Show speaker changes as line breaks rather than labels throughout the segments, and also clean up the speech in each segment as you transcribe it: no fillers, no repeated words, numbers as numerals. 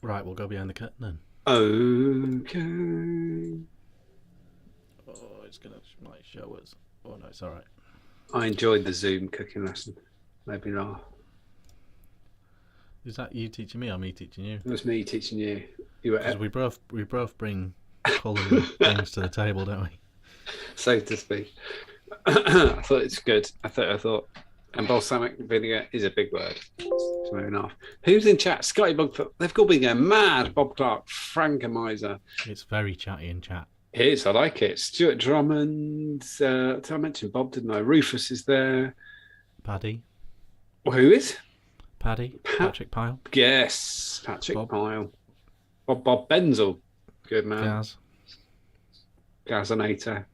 Right, we'll go behind the curtain then.
Okay.
Oh, it's gonna might show us. Oh no, it's all right.
I enjoyed the Zoom cooking lesson. Made me laugh.
Is that you teaching me or me teaching you?
It was me teaching you. You were,
'Cause we both bring culinary things to the table, don't we?
so to speak. I thought it's good. I thought, and balsamic vinegar is a big word. It's very enough. Who's in chat? Scotty Bugfoot. They've got been going mad. Bob Clark, Frankermiser.
It's very chatty in chat.
It is. I like it. Stuart Drummond. Did I mention Bob? Didn't I? Rufus is there.
Paddy.
Well, who is?
Paddy. Patrick Pyle.
Yes, Patrick
Bob.
Pyle. Bob Benzel. Good man.
Gaz.
Gazanator.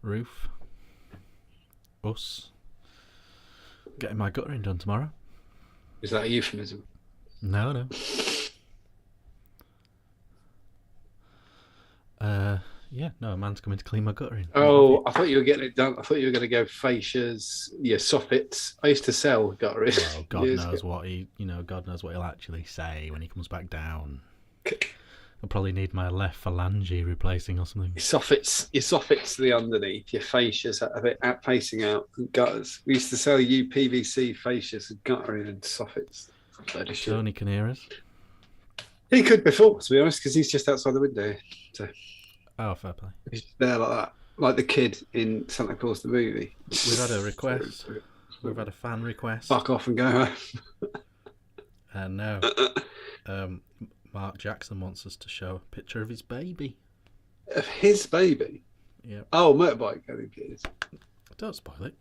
Roof. Us. Getting my guttering done tomorrow.
Is that a euphemism?
No. No, a man's coming to clean my guttering.
Oh, I thought you were getting it done. I thought you were going to go fascias, soffits. I used to sell guttering.
Well, God knows what God knows what he'll actually say when he comes back down. I'll probably need my left phalange replacing or something.
Your soffits the underneath, your fascias a bit out facing out, and gutters. We used to sell you PVC fascias and guttering and soffits.
Tony can hear us.
He could before, to be honest, because he's just outside the window. So.
Oh, fair play.
He's there like that, like the kid in Santa Claus the movie.
We've had a request. We've had a fan request.
Fuck off and go home.
No. Mark Jackson wants us to show a picture of his baby.
Of his baby?
Yeah.
Oh, motorbike, I think it is.
Don't spoil it.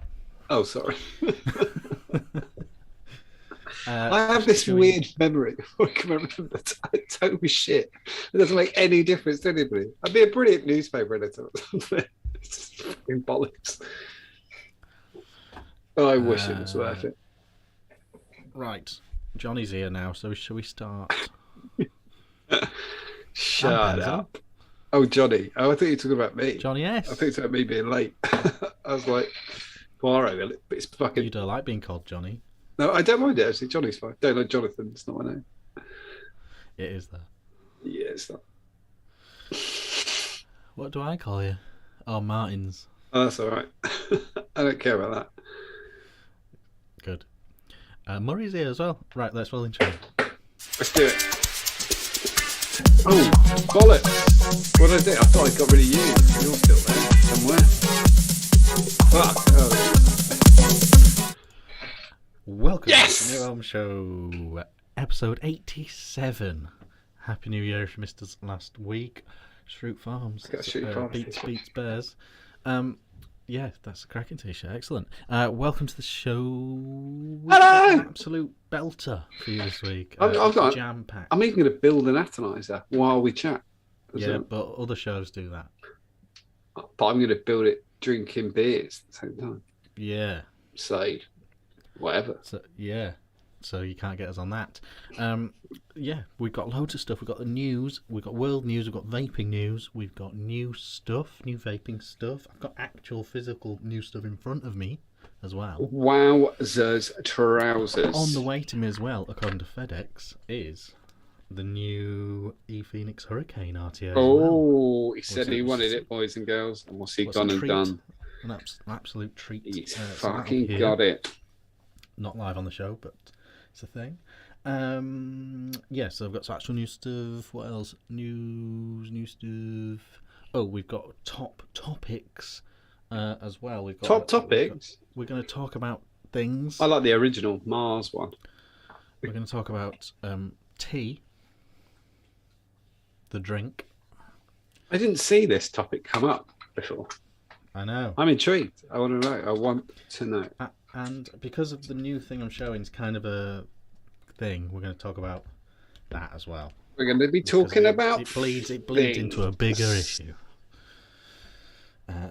Oh, sorry. I have this weird memory. I can remember that I told me shit. It doesn't make any difference to anybody. I'd be a brilliant newspaper editor. It's just fucking bollocks. I wish it was worth it.
Right. Johnny's here now, so shall we start?
Shut up. Oh, Johnny. Oh, I thought you were talking about me.
Johnny S.
I think it's about me being late. I was like, Poirot, but it's fucking...
You don't like being called Johnny?
No, I don't mind it, actually. Johnny's fine. Don't like Jonathan. It's not my name.
It is, though.
Yeah, it's not.
What do I call you? Oh, Martins.
Oh, that's all right. I don't care about that.
Good. Murray's here as well. Right, let's roll intro.
Let's do it. Oh, bollocks. What did I do? I thought I got rid of you. You're still there somewhere. Fuck. Oh.
Welcome to the new Ohm Show, episode 87. Happy New Year if you missed us last week. Shroot Farms. Beats Bears. Yeah, that's a cracking t-shirt. Excellent. Welcome to the show.
Hello!
An absolute belter for you this week.
I've got
jam pack.
I'm even going to build an atomizer while we chat.
Yeah, but other shows do that.
But I'm going to build it drinking beers at the same time.
Yeah.
So, whatever.
So you can't get us on that. Yeah, we've got loads of stuff. We've got the news, we've got world news, we've got vaping news, we've got new stuff, new vaping stuff. I've got actual physical new stuff in front of me as well.
Wowzers trousers.
On the way to me as well, according to FedEx, is the new E-Phoenix Hurricane RTA.
Oh, he said he wanted it, boys and girls. And what's he gone and done?
An absolute treat.
He's fucking got it.
Not live on the show, but it's a thing. So I've got some actual new stuff. What else? New stuff. Oh, we've got top topics as well. We've got
top topics.
We're going to talk about things.
I like the original Mars one.
We're going to talk about tea, the drink.
I didn't see this topic come up before.
I know.
I'm intrigued. I want to know. I want to know.
And because of the new thing I'm showing is kind of a thing, we're going to talk about that as well.
We're going to be talking about
it bleeds into a bigger issue.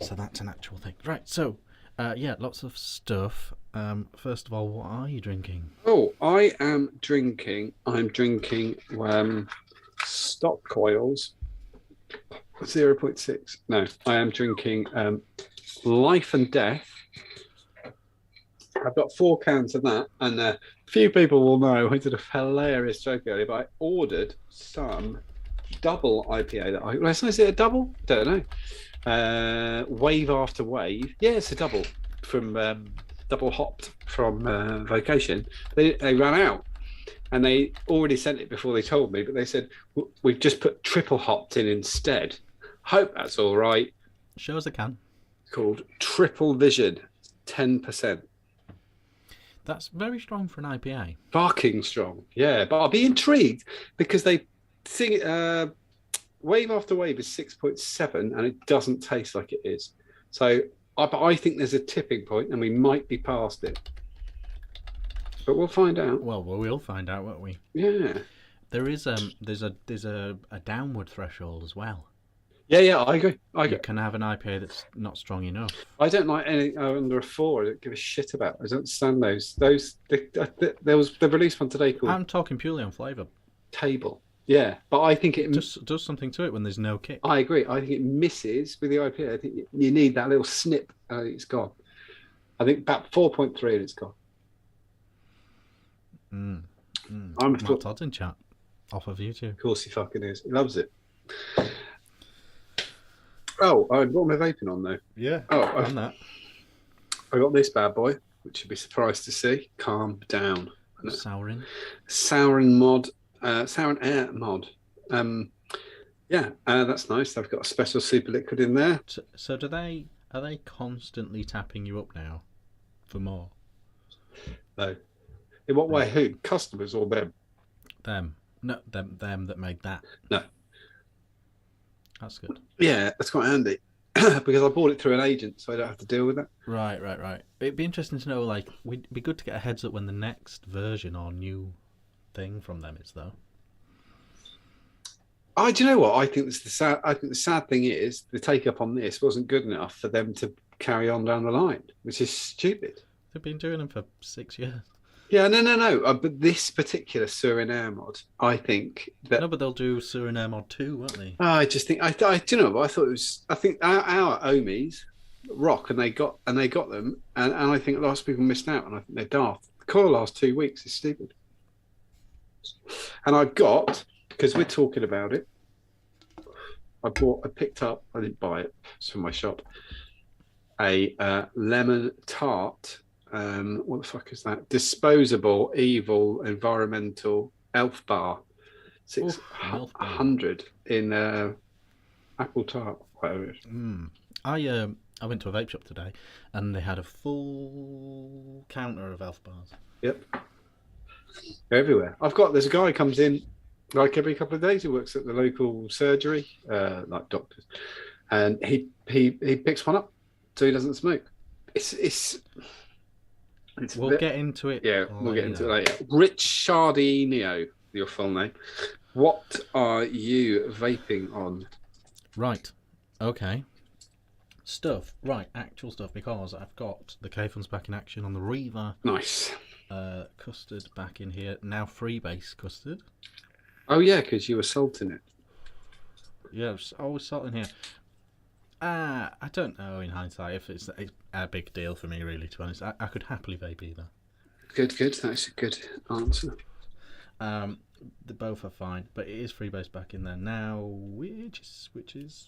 So that's an actual thing. Right, so lots of stuff. First of all, what are you drinking?
Oh, I'm drinking Stock Coils 0.6. No, I am drinking Life and Death I've got 4 cans of that, and a few people will know I did a hilarious joke earlier, but I ordered some double IPA is it a double? Don't know. Wave after wave. Yeah, it's a double from double hopped from Vocation. They ran out, and they already sent it before they told me, but they said we've just put triple hopped in instead. Hope that's all right.
Show us a can.
Called Triple Vision, 10%.
That's very strong for an IPA.
Barking strong, yeah. But I'll be intrigued because they sing wave after wave is 6.7, and it doesn't taste like it is. So I think there's a tipping point, and we might be past it. But we'll find out.
Well, we'll find out, won't we?
Yeah.
There's a downward threshold as well.
Yeah, I agree.
You can have an IPA that's not strong enough.
I don't like anything under a 4. I don't give a shit about. I don't understand those. They released one today called.
I'm talking purely on flavour.
Table. Yeah, but I think it
just does something to it when there's no kick.
I agree. I think it misses with the IPA. I think you need that little snip. It's gone. I think about 4.3 and it's gone.
Matt Todd's in chat off of YouTube.
Of course he fucking is. He loves it. Oh, I've got my vaping on though.
Yeah.
Oh,
on that.
I got this bad boy, which you'd be surprised to see. Calm down.
Souring
mod. Sour and air mod. That's nice. They've got a special super liquid in there.
So are they constantly tapping you up now for more?
No. In what way? Who? Customers or them?
Them. No, them that made that.
No.
That's good.
Yeah, that's quite handy. Because I bought it through an agent, so I don't have to deal with that.
Right. It'd be interesting to know, like, it'd be good to get a heads up when the next version or new thing from them is, though.
Do you know what? I think the sad thing is the take up on this wasn't good enough for them to carry on down the line, which is stupid.
They've been doing them for 6 years.
Yeah, no. But this particular Suriname mod, I think that.
No, but they'll do Suriname mod 2, won't they?
I just think I do you know what I thought it was. I think our Ohmies rock, and they got them, and I think lots of people missed out, and I think they're daft. The coil last 2 weeks is stupid. And I got, because we're talking about it, I picked up. I didn't buy it. It's from my shop. A lemon tart. What the fuck is that? Disposable, evil, environmental elf bar, 600 in apple tart. Whatever it is.
I went to a vape shop today, and they had a full counter of elf bars.
Yep, they're everywhere. There's a guy who comes in like every couple of days. He works at the local surgery, like doctors, and he picks one up, so he doesn't smoke.
We'll get into it.
Yeah, we'll get into it later. Rich Chardinio, your full name. What are you vaping on?
Right. Okay. Stuff. Right. Actual stuff, because I've got the K-Fun's back in action on the Reaver.
Nice.
Custard back in here. Now freebase custard.
Oh, yeah, because you were salting it.
Yeah, always salting here. I don't know in hindsight if it's a big deal for me, really, to be honest. I could happily vape either.
Good. That's a good answer.
They both are fine, but it is freebase back in there now, which is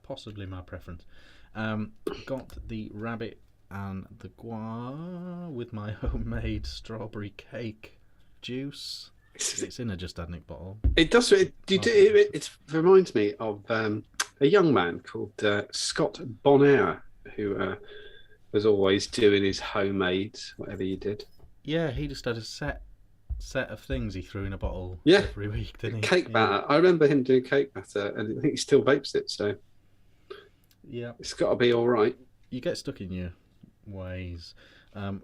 possibly my preference. Got the rabbit and the guar with my homemade strawberry cake juice. It's in a Just Adnick bottle.
It does. It reminds me of a young man called Scott Bonaire, who was always doing his homemade whatever you did.
Yeah, he just had a set of things he threw in a bottle every week, didn't he?
Cake batter. I remember him doing cake batter, and I think he still vapes it, so
yeah,
it's got to be all right.
You get stuck in your ways.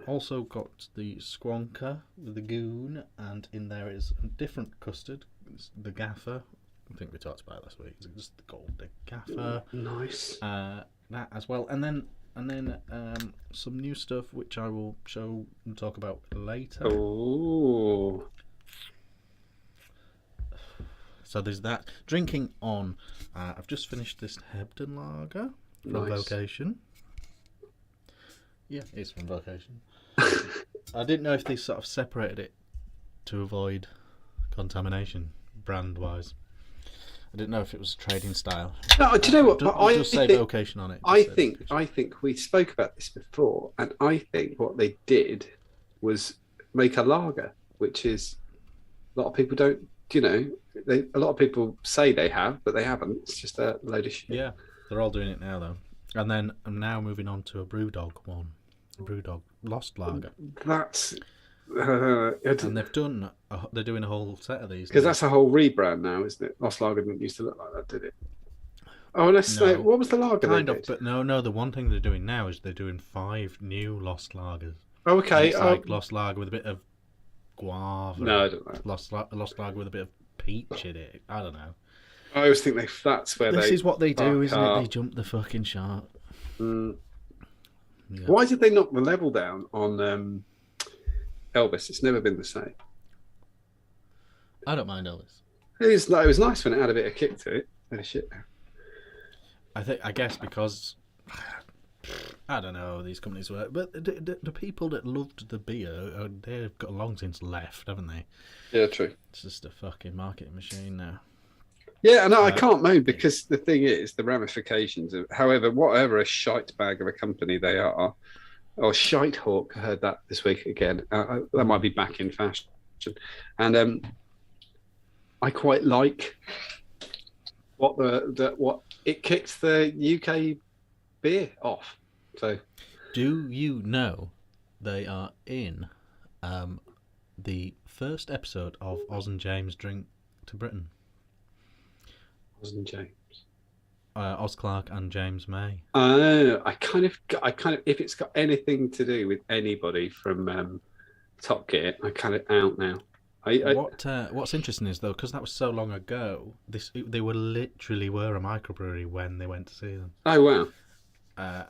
Also got the Squonker with the goon, and in there is a different custard. It's the Gaffer. I think we talked about it last week. It's just the gold Gaffer.
Nice.
That as well, and then some new stuff which I will show and talk about later.
Oh.
So there's that. Drinking on. I've just finished this Hebden lager from Vocation. Yeah, it's from Vocation. I didn't know if they sort of separated it to avoid contamination, brand-wise. I didn't know if it was trading style.
No, do you know what?
It does say vocation on it.
I think we spoke about this before, and I think what they did was make a lager, which is a lot of people don't. A lot of people say they have, but they haven't. It's just a load of shit.
Yeah, they're all doing it now, though. And then I'm now moving on to a Brewdog one. A Brewdog Lost Lager.
That's...
and they're doing a whole set of these.
Because that's a whole rebrand now, isn't it? Lost Lager didn't used to look like that, did it? Oh, let's know. What was the lager
kind of, but no. The one thing they're doing now is they're doing 5 new Lost Lagers.
Oh, okay.
It's like Lost Lager with a bit of guava.
No, I don't know.
Lost Lager with a bit of peach in it. I don't know.
I always think that's where
this is what they do, isn't it? They jump the fucking shark.
Mm. Yeah. Why did they knock the level down on Elvis? It's never been the same.
I don't mind Elvis.
It was nice when it had a bit of kick to it. And shit.
I guess because I don't know how these companies work, but the people that loved the beer, they've got long since left, haven't they?
Yeah, true.
It's just a fucking marketing machine now.
Yeah, no, I can't moan because the thing is, the ramifications of, whatever a shite bag of a company they are, or shite hawk, I heard that this week again. That might be back in fashion. And I quite like what it kicks the UK beer off. So,
do you know they are in the first episode of Oz and James Drink to Britain?
Oz and James.
Oz Clarke and James May.
Oh, I kind of, if it's got anything to do with anybody from Top Gear, I kind of out now.
What's interesting is though, because that was so long ago, they literally were a microbrewery when they went to see them.
Oh wow!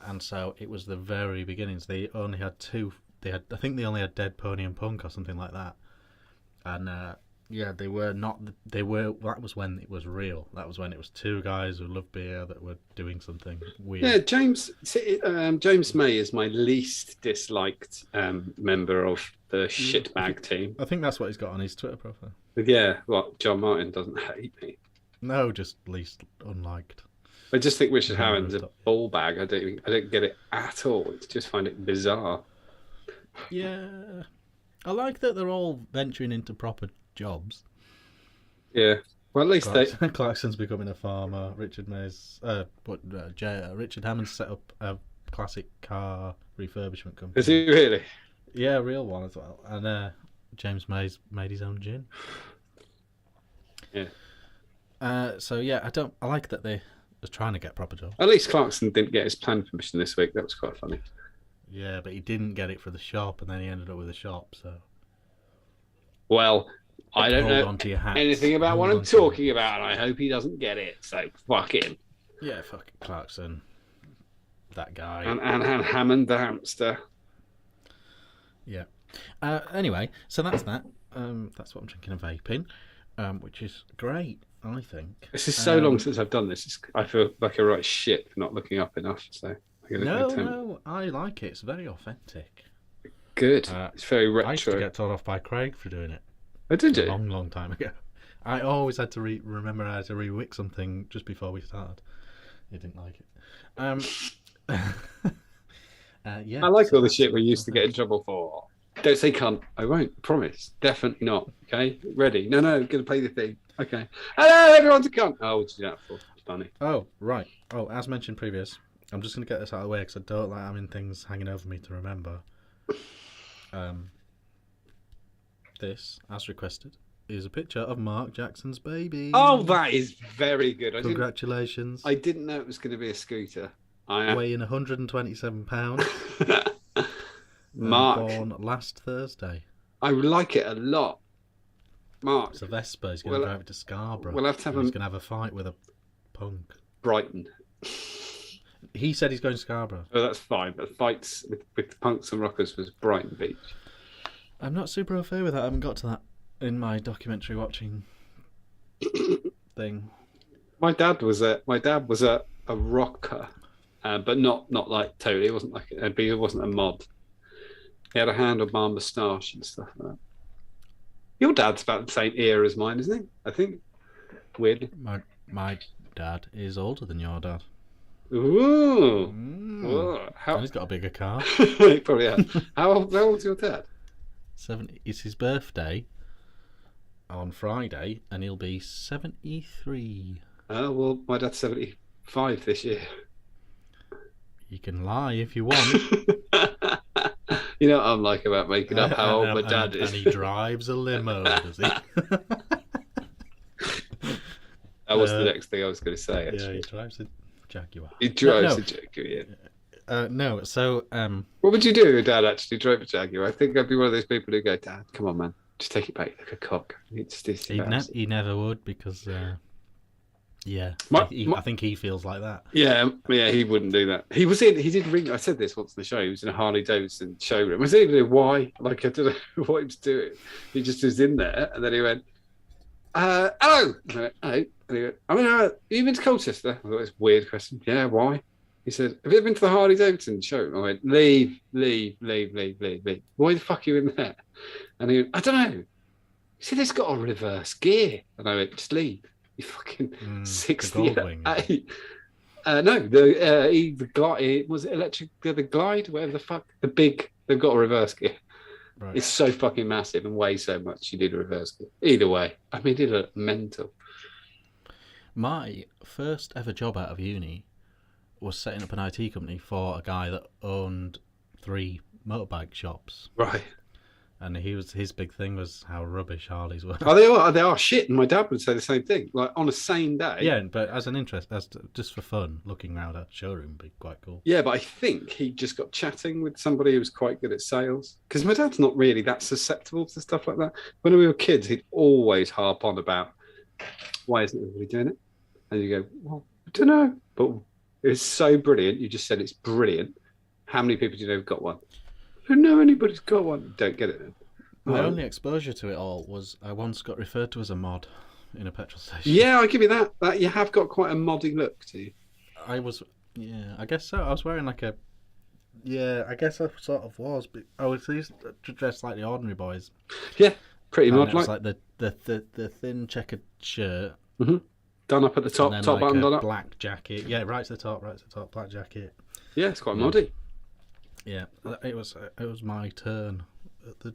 And so it was the very beginnings. They only had 2. I think they only had Dead Pony and Punk or something like that. And yeah, they were not. They were. That was when it was real. That was when it was 2 guys who loved beer that were doing something weird.
Yeah, James May is my least disliked member of the shitbag team.
I think that's what he's got on his Twitter profile.
But yeah, John Martin doesn't hate me.
No, just least unliked.
I just think Richard Hammond's a ball bag. I don't get it at all. I just find it bizarre.
Yeah, I like that they're all venturing into proper jobs.
Yeah, well, at least
Clarkson's becoming a farmer. Richard Hammond's set up a classic car refurbishment company.
Is he really?
Yeah, a real one as well. And James May's made his own gin.
Yeah.
So yeah, I like that they're trying to get proper jobs.
At least Clarkson didn't get his plan permission this week. That was quite funny.
Yeah, but he didn't get it for the shop, and then he ended up with a shop. So.
Well, I don't know anything about what I'm talking about. I hope he doesn't get it. So fuck him.
Yeah, fuck Clarkson. That guy.
And Hammond the hamster.
Yeah. Anyway, so that's that. That's what I'm drinking of vaping, which is great, I think.
This is so long since I've done this. I feel like a right shit for not looking up enough. So
no, I like it. It's very authentic.
Good. It's very retro.
I used to get told off by Craig for doing it.
Oh, did you?
A long, long time ago. I always had to remember I had to re-wick something just before we started. He didn't like it. Yeah.
I like all the shit we used to get in trouble for. Don't say cunt. I won't. Promise. Definitely not. Okay. Ready? No. Gonna play the thing. Okay. Hello, everyone's a cunt. Oh, what's that for? It's funny.
Oh, right. Oh, as mentioned previous, I'm just gonna get this out of the way because I don't like having things hanging over me to remember. This, as requested, is a picture of Mark Jackson's baby.
Oh, that is very good.
Congratulations.
I didn't know it was going to be a scooter.
Weighing 127 pounds.
Mark.
Born last Thursday.
I like it a lot. Mark.
It's a Vespa. He's going to drive it to Scarborough.
We'll have to have
He's going to have a fight with a punk.
Brighton.
He said he's going to Scarborough.
Oh, that's fine. But fights with punks and rockers was Brighton Beach.
I'm not super au fait with that. I haven't got to that in my documentary watching thing.
My dad was a rocker, but not like totally. It wasn't like he wasn't a mod. He had a handlebar moustache and stuff like that. Your dad's about the same era as mine, isn't he? I think. Weirdly.
My dad is older than your dad.
Ooh.
And he's got a bigger car.
He probably has. How old's your dad?
70. It's his birthday on Friday, and he'll be 73.
Oh, well, my dad's 75 this year.
You can lie if you want.
You know what I'm like about making up how old my dad is.
And he drives a limo, does he?
That was the next thing I was going to say, actually.
Yeah, he drives a Jaguar.
He drives a Jaguar, yeah.
No, so...
what would you do if Dad actually drove a Jaguar? I think I'd be one of those people who go, Dad, come on, man. Just take it back like a cock.
He never would, because... I think he feels like that.
Yeah, he wouldn't do that. He did ring. I said this once in the show. He was in a Harley Davidson showroom. I didn't even know why. Like, I don't know what he was doing. He just was in there, and then he went, "Hello." And I went, "Hello." And he went, have you been to Colchester? I thought it was a weird question. Yeah, why? He said, "Have you ever been to the Harley Davidson showroom?" I went, Leave. Why the fuck are you in there? And he went, "I don't know." He said, "It's got a reverse gear." And I went, "Just leave. You fucking 68. No, the glide, was it electric, the glide, whatever the fuck, they've got a reverse gear. Right. It's so fucking massive and weighs so much, you need a reverse gear. Either way, I mean, it looked mental.
My first ever job out of uni was setting up an IT company for a guy that owned 3 motorbike shops.
Right.
And his big thing was how rubbish Harleys were.
Oh, they are shit. And my dad would say the same thing. Like, on the same day.
Yeah, but as an interest, just for fun, looking around a showroom would be quite cool.
Yeah, but I think he just got chatting with somebody who was quite good at sales. Because my dad's not really that susceptible to stuff like that. When we were kids, he'd always harp on about, why isn't everybody doing it? And you go, well, I don't know. But it was so brilliant. You just said it's brilliant. How many people do you know have got one? I don't know anybody's got one. Don't get it then.
My only exposure to it all was I once got referred to as a mod in a petrol station.
Yeah, I'll give you that. That you have got quite a moddy look to you.
I guess so. I was wearing like I guess I sort of was, but I was used to dress like the ordinary boys.
Yeah, pretty mod.
It was like the thin checkered shirt.
Mm-hmm. Done up at the top, top button done up.
Black jacket. Yeah, right to the top, black jacket.
Yeah, it's quite moddy.
Yeah, it was my turn to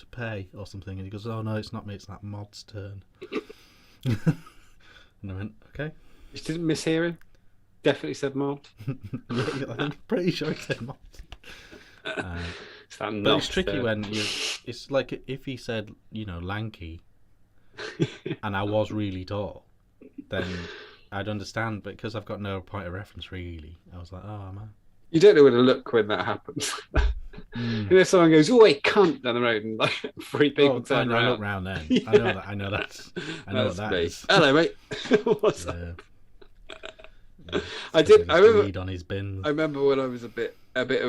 pay or something, and he goes, "Oh no, it's not me, it's that mod's turn." And I went, "Okay."
You didn't mishear him? Definitely said mod.
Yeah, I'm pretty sure he said mod. But it's tricky when it's like if he said, lanky, and I was really tall, then I'd understand. But because I've got no point of reference really, I was like, "Oh man."
You don't know where to look when that happens. And if someone goes, "Oh, hey, cunt," down the road, and like 3 people turn around.
I look round then. Yeah. I know what that is.
Hello, mate. What's up?
Yeah.
I remember
on his bins.
I remember when I was a bit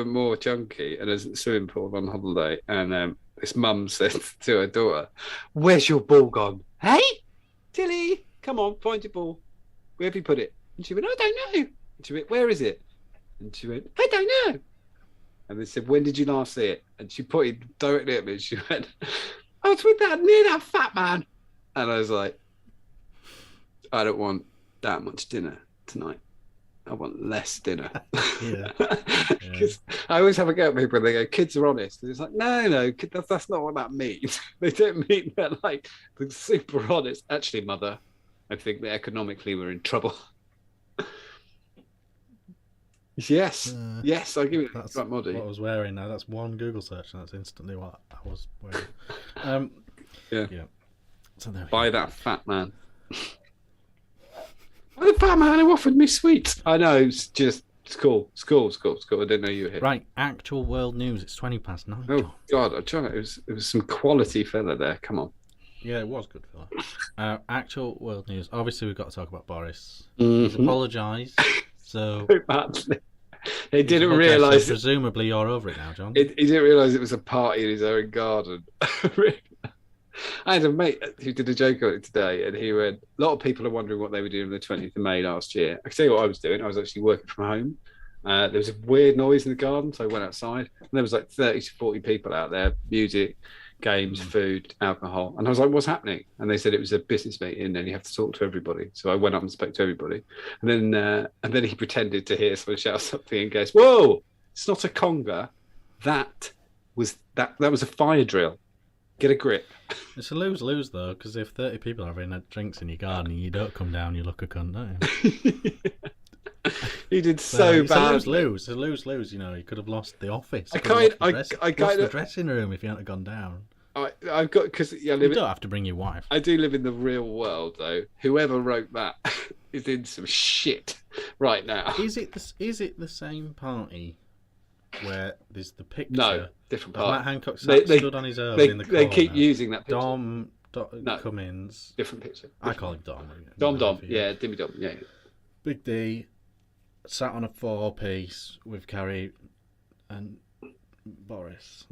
more chunky, and I was at the swimming pool on holiday, and this mum said to her daughter, "Where's your ball gone?" "Hey, Tilly, come on, find your ball. Where have you put it?" And she went, "I don't know." And she went, "Where is it?" And she went, "I don't know." And they said, "When did you last see it?" And she pointed directly at me and she went, "I was with near that fat man." And I was like, "I don't want that much dinner tonight. I want less dinner."
Yeah.
Because I always have a go at people and they go, "Kids are honest." And it's like, no, that's not what that means. They don't mean that like they're super honest. Actually, mother, I think that economically we're in trouble. Yes, I'll give it
that's
right moddy.
What I was wearing now. That's one Google search, and that's instantly what I was wearing. Yeah. So there we
Buy that fat man. Buy the fat man who offered me sweets. I know. It's cool. I didn't know you were here.
Right, actual world news. It's 9:20.
Oh God, I'm trying. It was some quality fella there. Come on.
Yeah, it was good fella. Actual world news. Obviously, we've got to talk about Boris.
Mm-hmm.
He's apologised. So
he didn't realise.
So presumably, you're over it now, John.
He didn't realise it was a party in his own garden. I had a mate who did a joke on it today, and he went, "A lot of people are wondering what they were doing on the 20th of May last year." I can tell you what I was doing. I was actually working from home. There was a weird noise in the garden, so I went outside, and there was like 30 to 40 people out there, music, games, food, alcohol. And I was like, what's happening? And they said it was a business meeting and you have to talk to everybody. So I went up and spoke to everybody. And then he pretended to hear someone shout something and goes, whoa, it's not a conga. That was a fire drill. Get a grip.
It's a lose-lose, though, because if 30 people are having drinks in your garden and you don't come down, you look a cunt, don't you?
He did so bad.
It's a lose-lose. You know, he could have lost the office.
I
lost the dressing room if he hadn't gone down.
I've got because
you don't have to bring your wife.
I do live in the real world, though. Whoever wrote that is in some shit right now.
Is it the same party where there's the picture?
No, different party.
Matt Hancock stood on his own in the corner.
They keep using that picture.
Dom Cummins.
Different picture.
I call him Dom.
Dom. Yeah, Dimmy Dom. Yeah.
Big D sat on a 4-piece with Carrie and Boris.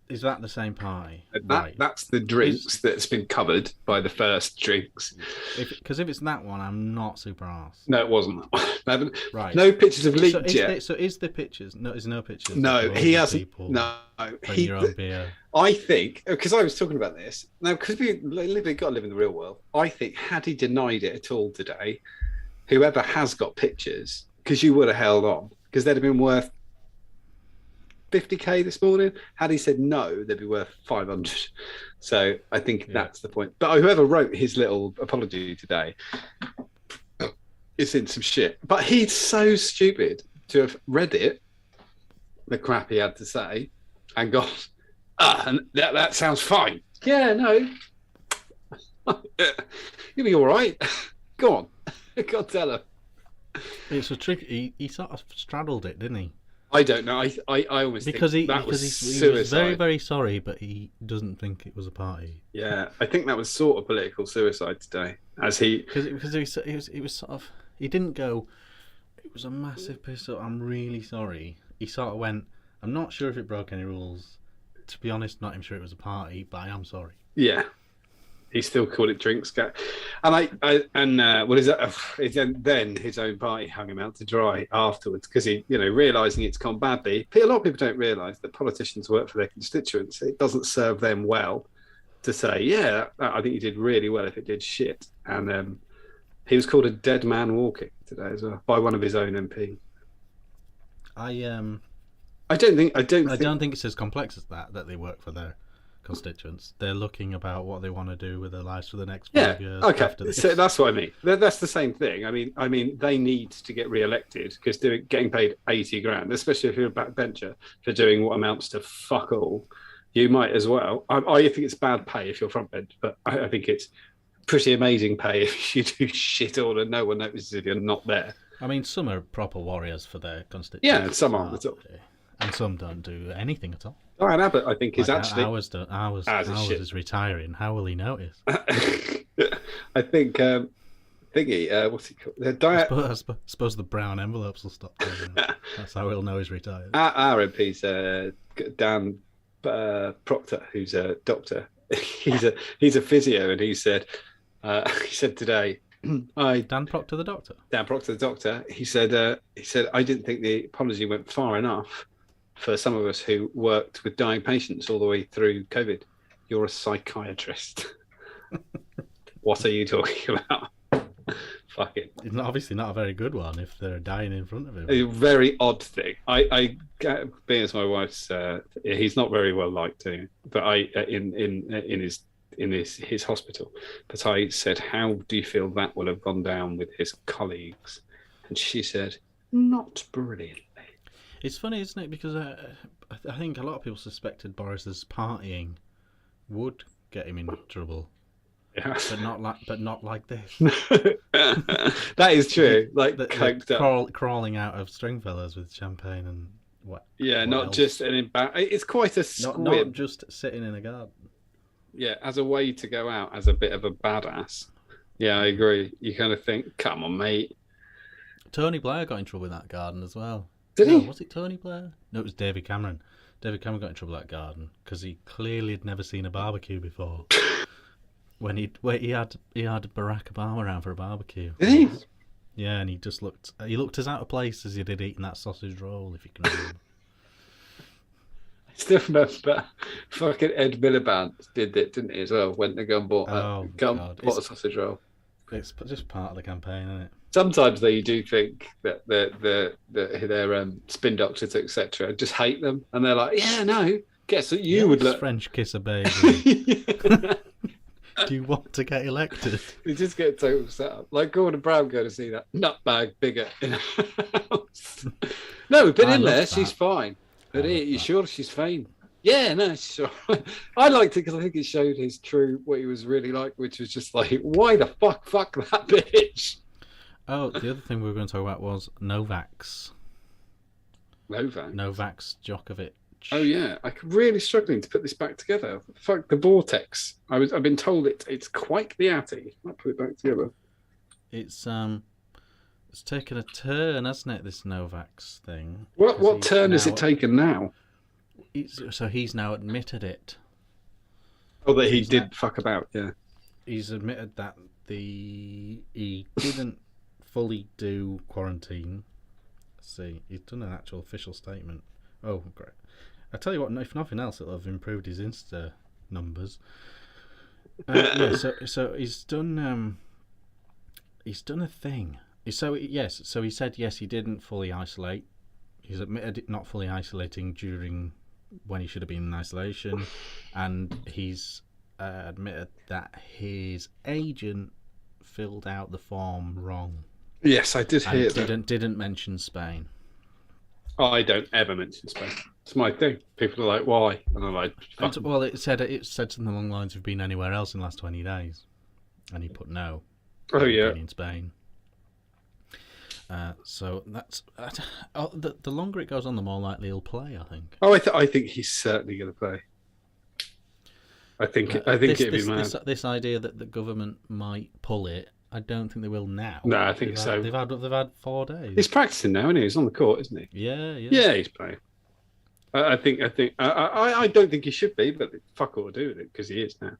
Is that the same party?
That's the drinks that's been covered by the first drinks.
Because if it's that one, I'm not super arsed.
No, it wasn't that one.
Right.
No pictures have leaked yet.
So is the pictures? No, there's no pictures.
No, he hasn't. No.
Your own beer.
I think, because I was talking about this, now, because we've got to live in the real world, I think had he denied it at all today, whoever has got pictures, because you would have held on, because they'd have been worth 50k this morning. Had he said no, they'd be worth 500. So I think that's the point. But whoever wrote his little apology today is in some shit. But he's so stupid to have read it, the crap he had to say, and gone, and that sounds fine. Yeah, no. You'll be all right. Go on. Go tell him.
It's a trick. He sort of straddled it, didn't he?
I don't know. I always think that was suicide.
He was very, very sorry, but he doesn't think it was a party.
Yeah, I think that was sort of political suicide today, as he
because it was sort of, he didn't go, it was a massive piss up, I'm really sorry. He sort of went, I'm not sure if it broke any rules. To be honest, not even sure it was a party, but I am sorry.
Yeah. He still called it drinks, and what is that? Then his own party hung him out to dry afterwards because he, realising it's gone badly. A lot of people don't realise that politicians work for their constituents. It doesn't serve them well to say, yeah, I think you did really well if it did shit. And he was called a dead man walking today as well by one of his own MPs. I don't think
it's as complex as that they work for their constituents. They're looking about what they want to do with their lives for the next 5 years.
Okay,
after this.
So that's what I mean. That's the same thing. I mean, they need to get re-elected because they're getting paid 80 grand, especially if you're a backbencher for doing what amounts to fuck all. You might as well. I think it's bad pay if you're front bench, but I think it's pretty amazing pay if you do shit all and no one notices if you're not there.
I mean, some are proper warriors for their constituents.
Yeah, and some aren't at all.
And some don't do anything at all.
Ryan Abbott, I think, is actually...
Ours is retiring. How will he notice?
I think... Thingy, what's he called?
I suppose the brown envelopes will stop. That's how he'll know he's retired.
Our MP's Dan Proctor, who's a doctor. He's a physio, and he said today...
Dan Proctor the doctor?
Dan Proctor the doctor. He said, I didn't think the apology went far enough for some of us who worked with dying patients all the way through COVID. You're a psychiatrist. What are you talking about? Fuck it.
It's obviously not a very good one if they're dying in front of him.
A very odd thing. Being as my wife's, he's not very well liked, but in his hospital. But I said, how do you feel that will have gone down with his colleagues? And she said, not brilliantly.
It's funny, isn't it? Because I think a lot of people suspected Boris's partying would get him in trouble.
Yeah.
But not like this.
That is true. Coked up,
crawling out of Stringfellows with champagne and what?
Yeah,
what
not
else?
Just an it's quite a squib.
Not just sitting in a garden.
Yeah, as a way to go out as a bit of a badass. Yeah, I agree. You kind of think, come on, mate.
Tony Blair got in trouble with that garden as well.
Did he?
Was it Tony Blair? No, it was David Cameron. David Cameron got in trouble with that garden because he clearly had never seen a barbecue before. When he had Barack Obama around for a barbecue.
Did he?
Yeah, and he looked as out of place as he did eating that sausage roll, if you can remember.
I still remember fucking Ed Miliband did it, didn't he, as well? Went to go and bought a sausage roll.
It's just part of the campaign, isn't it?
Sometimes though, you do think that their spin doctors, etc., just hate them, and they're like, "Yeah, no, guess what you would look."
French kiss a baby. Do you want to get elected?
You just get total setup. Like Gordon Brown going to see that nutbag bigger in a house. No, but in there, she's fine. But you sure she's fine? Yeah, no, sure. I liked it because I think it showed what he was really like, which was just like, why the fuck that bitch?
Oh, the other thing we were going to talk about was Novak Djokovic.
Oh yeah, I'm really struggling to put this back together. Fuck the vortex. I've been told it's quite the atty. I'll put it back together.
It's taken a turn, hasn't it? This Novak's thing.
What turn has it taken now?
He's now admitted it.
Oh, that he did fuck about. Yeah.
He's admitted that he didn't fully do quarantine. Let's see, he's done an actual official statement. Oh, great. I tell you what, if nothing else, it'll have improved his Insta numbers. So he's done a thing. So he said yes, he didn't fully isolate. He's admitted it not fully isolating during when he should have been in isolation, and he's admitted that his agent filled out the form wrong.
Yes, I did hear that.
Didn't mention Spain.
I don't ever mention Spain. It's my thing. People are like, why? And I'm like,
well, it said something along the lines of been anywhere else in the last 20 days, and he put no.
Oh yeah,
in Spain. So that's the longer it goes on, the more likely he'll play, I think.
Oh, I think he's certainly going to play. I think it'd be mad.
This idea that the government might pull it, I don't think they will now.
No, I think so.
They've had 4 days.
He's practicing now, isn't he? He's on the court, isn't he?
Yeah.
Yeah, he's playing. I don't think he should be, but fuck all to do with it because he is now.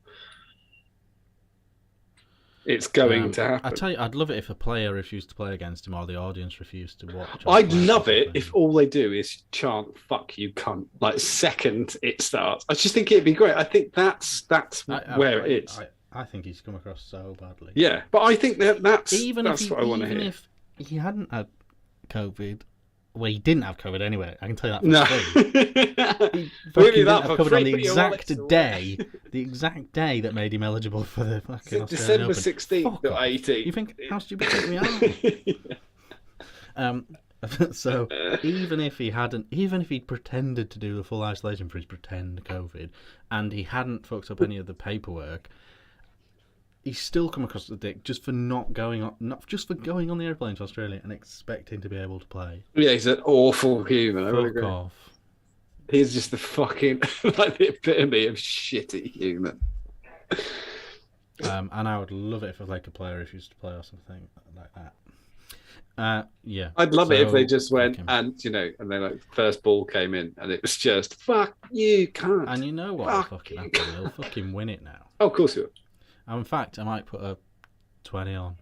It's going to happen.
I tell you, I'd love it if a player refused to play against him or the audience refused to watch.
I'd love it if all they do is chant "fuck you, cunt" like second it starts. I just think it'd be great. I think that's where it is.
I think he's come across so badly.
Yeah, but I think that's what I want to hear.
Even if he hadn't had COVID, well, he didn't have COVID anyway. I can tell you that for free. He didn't have COVID on the exact day that made him eligible for the fucking
December 16th or 18th.
You think how stupid we are? So even if he'd pretended to do the full isolation for his pretend COVID, and he hadn't fucked up any of the paperwork, he's still come across the dick just for going on the airplane to Australia and expecting to be able to play.
Yeah, he's an awful human.
Fuck off.
He's just the fucking like the epitome of shitty human.
And I would love it if a player refused to play or something like that. Yeah.
I'd love it if they just went and and then first ball came in and it was just fuck you can't.
And you know what will fucking happen? They'll fucking win it now.
Oh, of course you will.
In fact, I might put a 20 on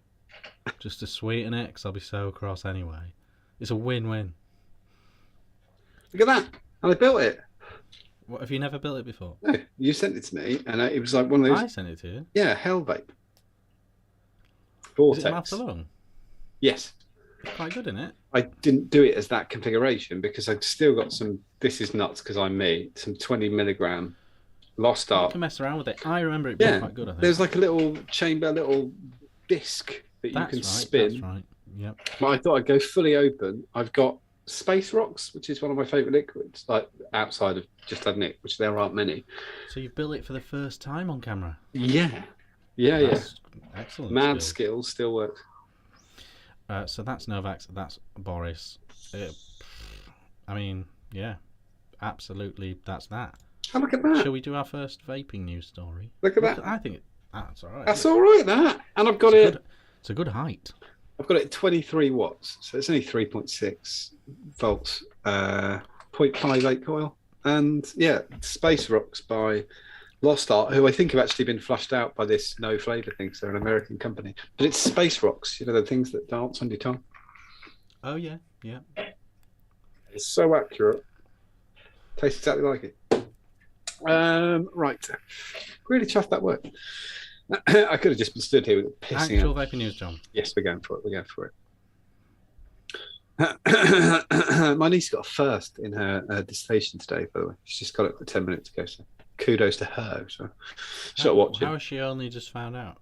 just to sweeten it because I'll be so cross anyway. It's a win-win.
Look at that. And I built it.
What, have you never built it before?
No, you sent it to me and it was like one of those.
I sent it to you?
Yeah, Hell Vape. Vortex.
Is it math alone?
Yes.
It's quite good, isn't it?
I didn't do it as that configuration because I've still got some, this is nuts because I'm me, some 20 milligram lost art.
You can mess around with it. I remember it being quite good, I think.
There's like a little chamber, little disc that you can spin.
That's right, yep.
But I thought I'd go fully open. I've got Space Rocks, which is one of my favourite liquids, like outside of just had Nick, which there aren't many.
So you've built it for the first time on camera?
Yeah.
Excellent.
Mad skills still works.
So that's Novak, that's Boris. I mean, yeah, absolutely, that's that.
Oh, look at that.
Shall we do our first vaping news story?
Look at that.
I think that's all right.
That's all right, that. And I've got
it's a good height.
I've got it at 23 watts, so it's only 3.6 volts, 0.58 coil. And yeah, Space Rocks by Lost Art, who I think have actually been flushed out by this no flavour thing. So they're an American company, but it's space rocks. You know, the things that dance on your tongue.
Oh yeah, yeah.
It's so accurate. Tastes exactly like it. Right, really chuffed that worked. I could have just been stood here with pissing
Actual
out.
vaping news, John.
Yes, we're going for it. We're going for it. My niece got a first in her dissertation today, by the way. She's just got it for 10 minutes ago, so kudos to her. So
How has she only just found out?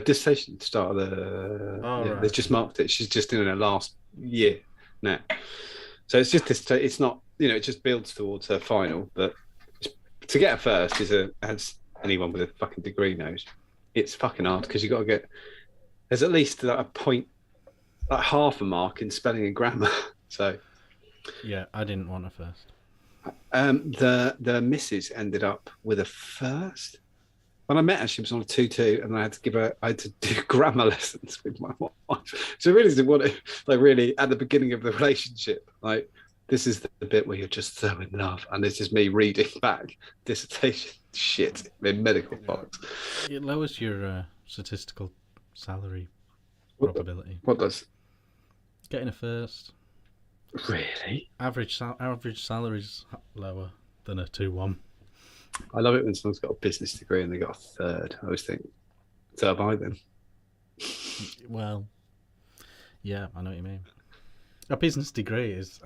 Dissertation start of the.
Right.
They just marked it. She's just in her last year now, so it's just this. It's not, it just builds towards her final. But to get a first as anyone with a fucking degree knows, it's fucking hard because you got to get. There's at least a point, like half a mark in spelling and grammar. So.
Yeah, I didn't want a first.
The missus ended up with a first. When I met her, she was on a 2-2, and I had to do grammar lessons with my wife. So I really didn't want it. Like, really, at the beginning of the relationship, like, this is the bit where you're just so in love, and this is me reading back dissertation shit in medical bollocks.
It lowers your statistical salary probability.
What does?
Getting a first.
Really?
Average salary's lower than a 2-1.
I love it when someone's got a business degree and they got a third. I always think, so have I then?
Well, yeah, I know what you mean. A business degree is,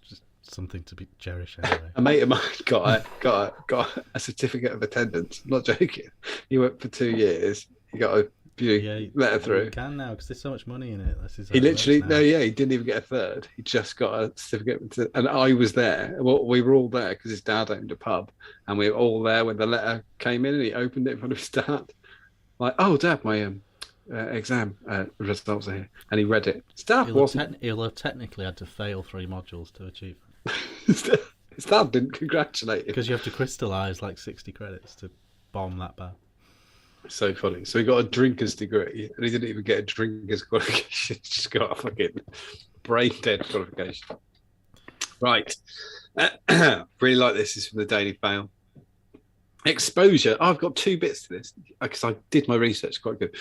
just something to be cherished anyway.
A mate of mine got a certificate of attendance. I'm not joking. He went for 2 years. He got a letter through.
You can now because there's so much money in it.
He literally, he didn't even get a third. He just got a certificate. And I was there. Well, we were all there because his dad owned a pub, and we were all there when the letter came in, and he opened it in front of his dad. Like, oh, Dad, my exam results are here, and he read it. His dad
he'll have technically had to fail 3 modules to achieve it.
His dad didn't congratulate him
because you have to crystallise like 60 credits to bomb that bad.
So funny. So he got a drinker's degree, and he didn't even get a drinker's qualification. He just got a fucking brain dead qualification. Right. Really like this. This is from the Daily Fail. Exposure. I've got 2 bits to this because I did my research quite good.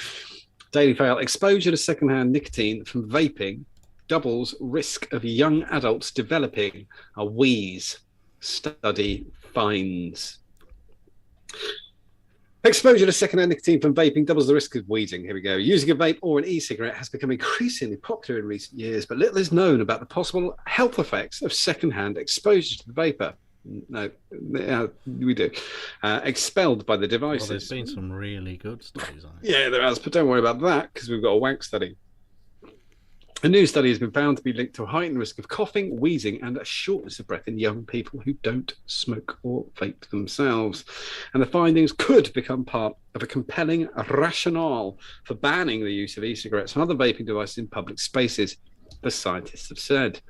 Daily Fail. Exposure to secondhand nicotine from vaping doubles risk of young adults developing a wheeze. Study finds. Exposure to secondhand nicotine from vaping doubles the risk of wheezing. Here we go. Using a vape or an e-cigarette has become increasingly popular in recent years, but little is known about the possible health effects of secondhand exposure to the vapor. No, we do. Expelled by the devices.
Well, there's been some really good studies on it.
Yeah, there has, but don't worry about that because we've got a wank study. A new study has been found to be linked to a heightened risk of coughing, wheezing, and a shortness of breath in young people who don't smoke or vape themselves. And the findings could become part of a compelling rationale for banning the use of e-cigarettes and other vaping devices in public spaces, the scientists have said.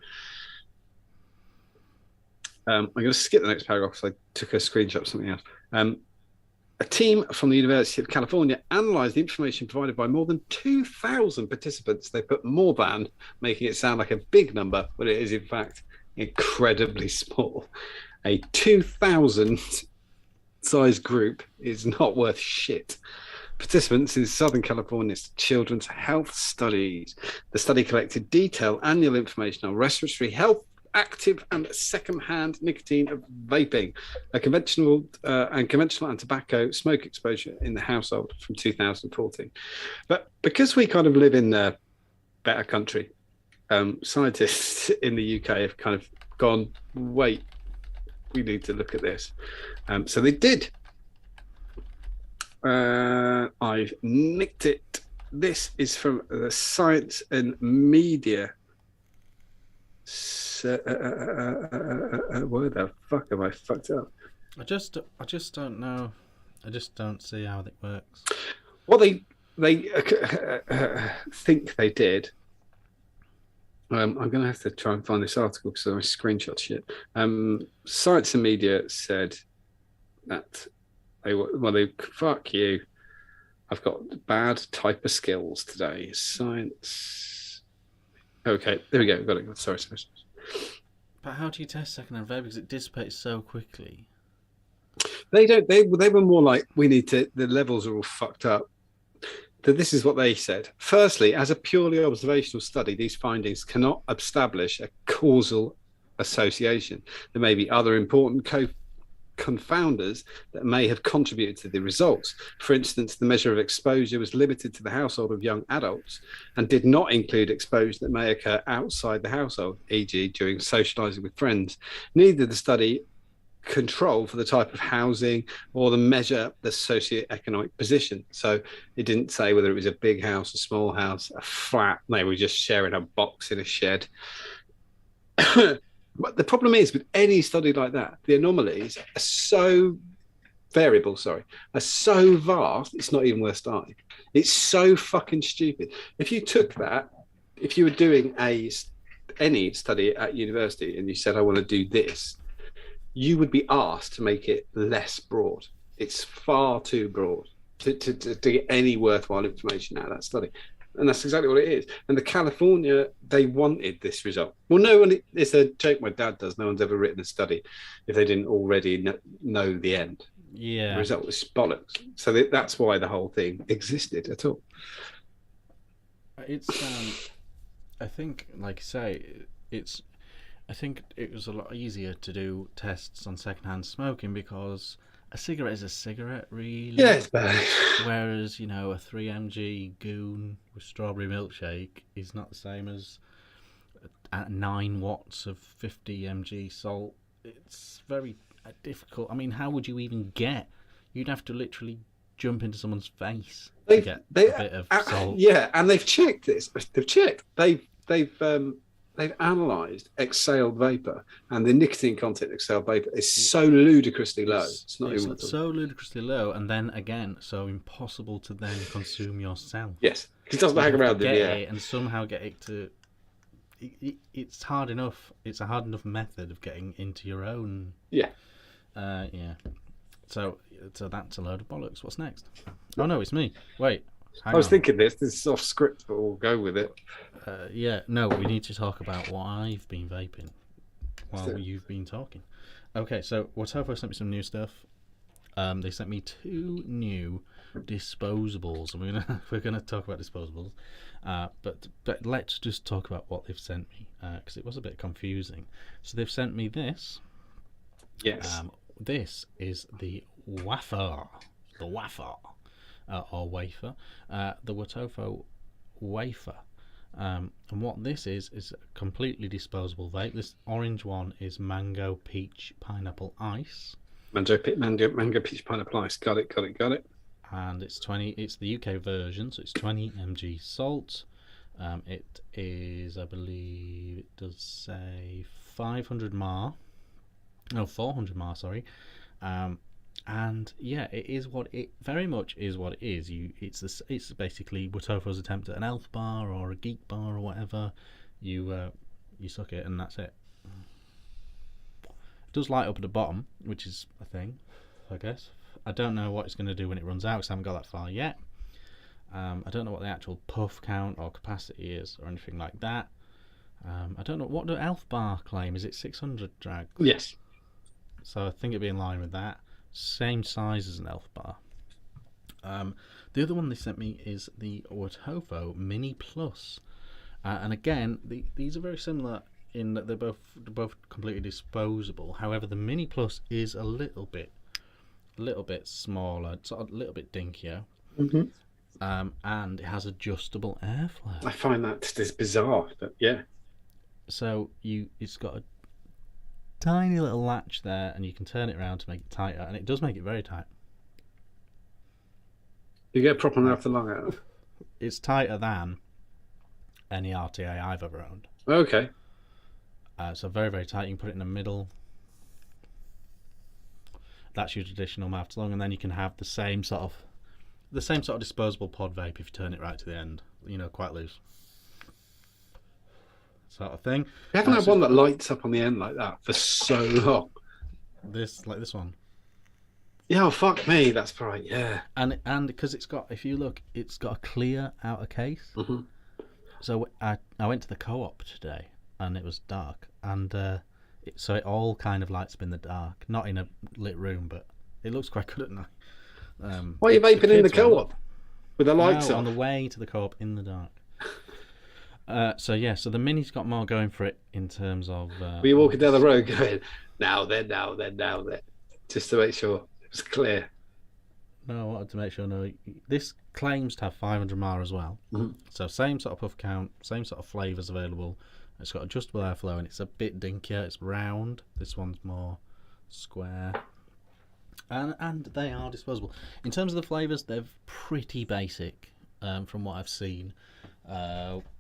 I'm going to skip the next paragraph because I took a screenshot of something else. A team from the University of California analysed the information provided by more than 2,000 participants. They put more than, making it sound like a big number, but it is in fact incredibly small. A 2,000 size group is not worth shit. Participants in Southern California's Children's Health Studies. The study collected detailed annual information on respiratory health, active and second-hand nicotine of vaping, a conventional and tobacco smoke exposure in the household from 2014. But because we kind of live in a better country, scientists in the UK have kind of gone, wait, we need to look at this. So they did. I've nicked it. This is from the Science and Media. Where the fuck have I fucked up?
I just don't know. I just don't see how it works.
Well, they think they did. I'm going to have to try and find this article because I screenshot shit. Science and Media said that they fuck you. I've got bad type of skills today. Science. Okay, there we go. Got it. Sorry.
But how do you test secondhand vape? Because it dissipates so quickly.
They don't. They were more like, we need to. The levels are all fucked up. So this is what they said. Firstly, as a purely observational study, these findings cannot establish a causal association. There may be other important confounders that may have contributed to the results. For instance, the measure of exposure was limited to the household of young adults and did not include exposure that may occur outside the household, e.g. during socializing with friends. Neither the study control for the type of housing or the measure the socioeconomic position. So it didn't say whether it was a big house, a small house, a flat. They were just sharing a box in a shed. But the problem is with any study like that, the anomalies are so variable, are so vast, it's not even worth starting. It's so fucking stupid. If you took that, if you were doing any study at university and you said, I want to do this, you would be asked to make it less broad. It's far too broad to get any worthwhile information out of that study. And that's exactly what it is. And the California, they wanted this result. Well, no one, it's a joke my dad does. No one's ever written a study if they didn't already know the end.
Yeah.
The result was bollocks. So that's why the whole thing existed at all.
It's, I think, like you say, I think it was a lot easier to do tests on secondhand smoking because a cigarette is a cigarette, really.
Yeah, it's bad.
Whereas, a 3mg goon with strawberry milkshake is not the same as 9 watts of 50mg salt. It's very difficult. I mean, how would you even get? You'd have to literally jump into someone's face to get a bit of salt.
Yeah, and they've checked this. They've checked. They've analysed exhaled vapor, and the nicotine content of exhaled vapor is so ludicrously low. It's not even
so ludicrously low, and then again, so impossible to then consume yourself.
Yes, because it doesn't hang around in the air.
And somehow get it to. It's hard enough. It's a hard enough method of getting into your own.
Yeah.
Yeah. So that's a load of bollocks. What's next? Oh no, it's me. Wait.
I was thinking this is off script, but we'll go with it.
No, we need to talk about what I've been vaping while you've been talking. Okay, so Watofo sent me some new stuff. They sent me 2 new disposables, and we're gonna talk about disposables. But let's just talk about what they've sent me because it was a bit confusing. So they've sent me this.
Yes.
This is the wafer. Or wafer, the Watofo wafer, and what this is a completely disposable vape. This orange one is mango, peach, pineapple ice.
Mango, peach, pineapple ice. Got it.
And it's 20. It's the UK version, so it's 20mg salt. It is, I believe, it does say 400 mAh. Sorry. And yeah, it is what it very much is. What it is, it's basically Watofo's attempt at an elf bar or a geek bar or whatever. You suck it and that's it. It does light up at the bottom, which is a thing, I guess. I don't know what it's going to do when it runs out because I haven't got that far yet. I don't know what the actual puff count or capacity is or anything like that. I don't know what the elf bar claim. Is it 600 drags?
Yes.
So I think it'd be in line with that. Same size as an elf bar. The other one they sent me is the Watofo Mini Plus, and again these are very similar in that they're both completely disposable. However, the Mini Plus is a little bit smaller, sort of a little bit dinkier, and it has adjustable airflow.
I find that just bizarre, but yeah.
So it's got a tiny little latch there, and you can turn it around to make it tighter, and it does make it very tight.
You get a proper mouth to lung out of.
It's tighter than any RTA I've ever owned.
Okay.
So very, very tight. You can put it in the middle. That's your traditional mouth to lung, and then you can have the same sort of disposable pod vape if you turn it right to the end. Quite loose. Sort of thing.
You haven't had one that lights up on the end like that for so long.
This one.
Yeah, fuck me, that's right. Yeah.
And because it's got a clear outer case.
Mm-hmm.
So I went to the co-op today, and it was dark, and so it all kind of lights up in the dark, not in a lit room, but It looks quite good at night.
Why are you vaping in the co-op with the lights
on the way to the co-op in the dark? So the Mini's got more going for it in terms of.
Were you walking down the road going now then, just to make sure it was clear?
No, I wanted to make sure. No, this claims to have 500 mAh as well. Mm-hmm. So same sort of puff count, same sort of flavours available. It's got adjustable airflow and it's a bit dinkier. It's round. This one's more square. And they are disposable. In terms of the flavours, they're pretty basic from what I've seen.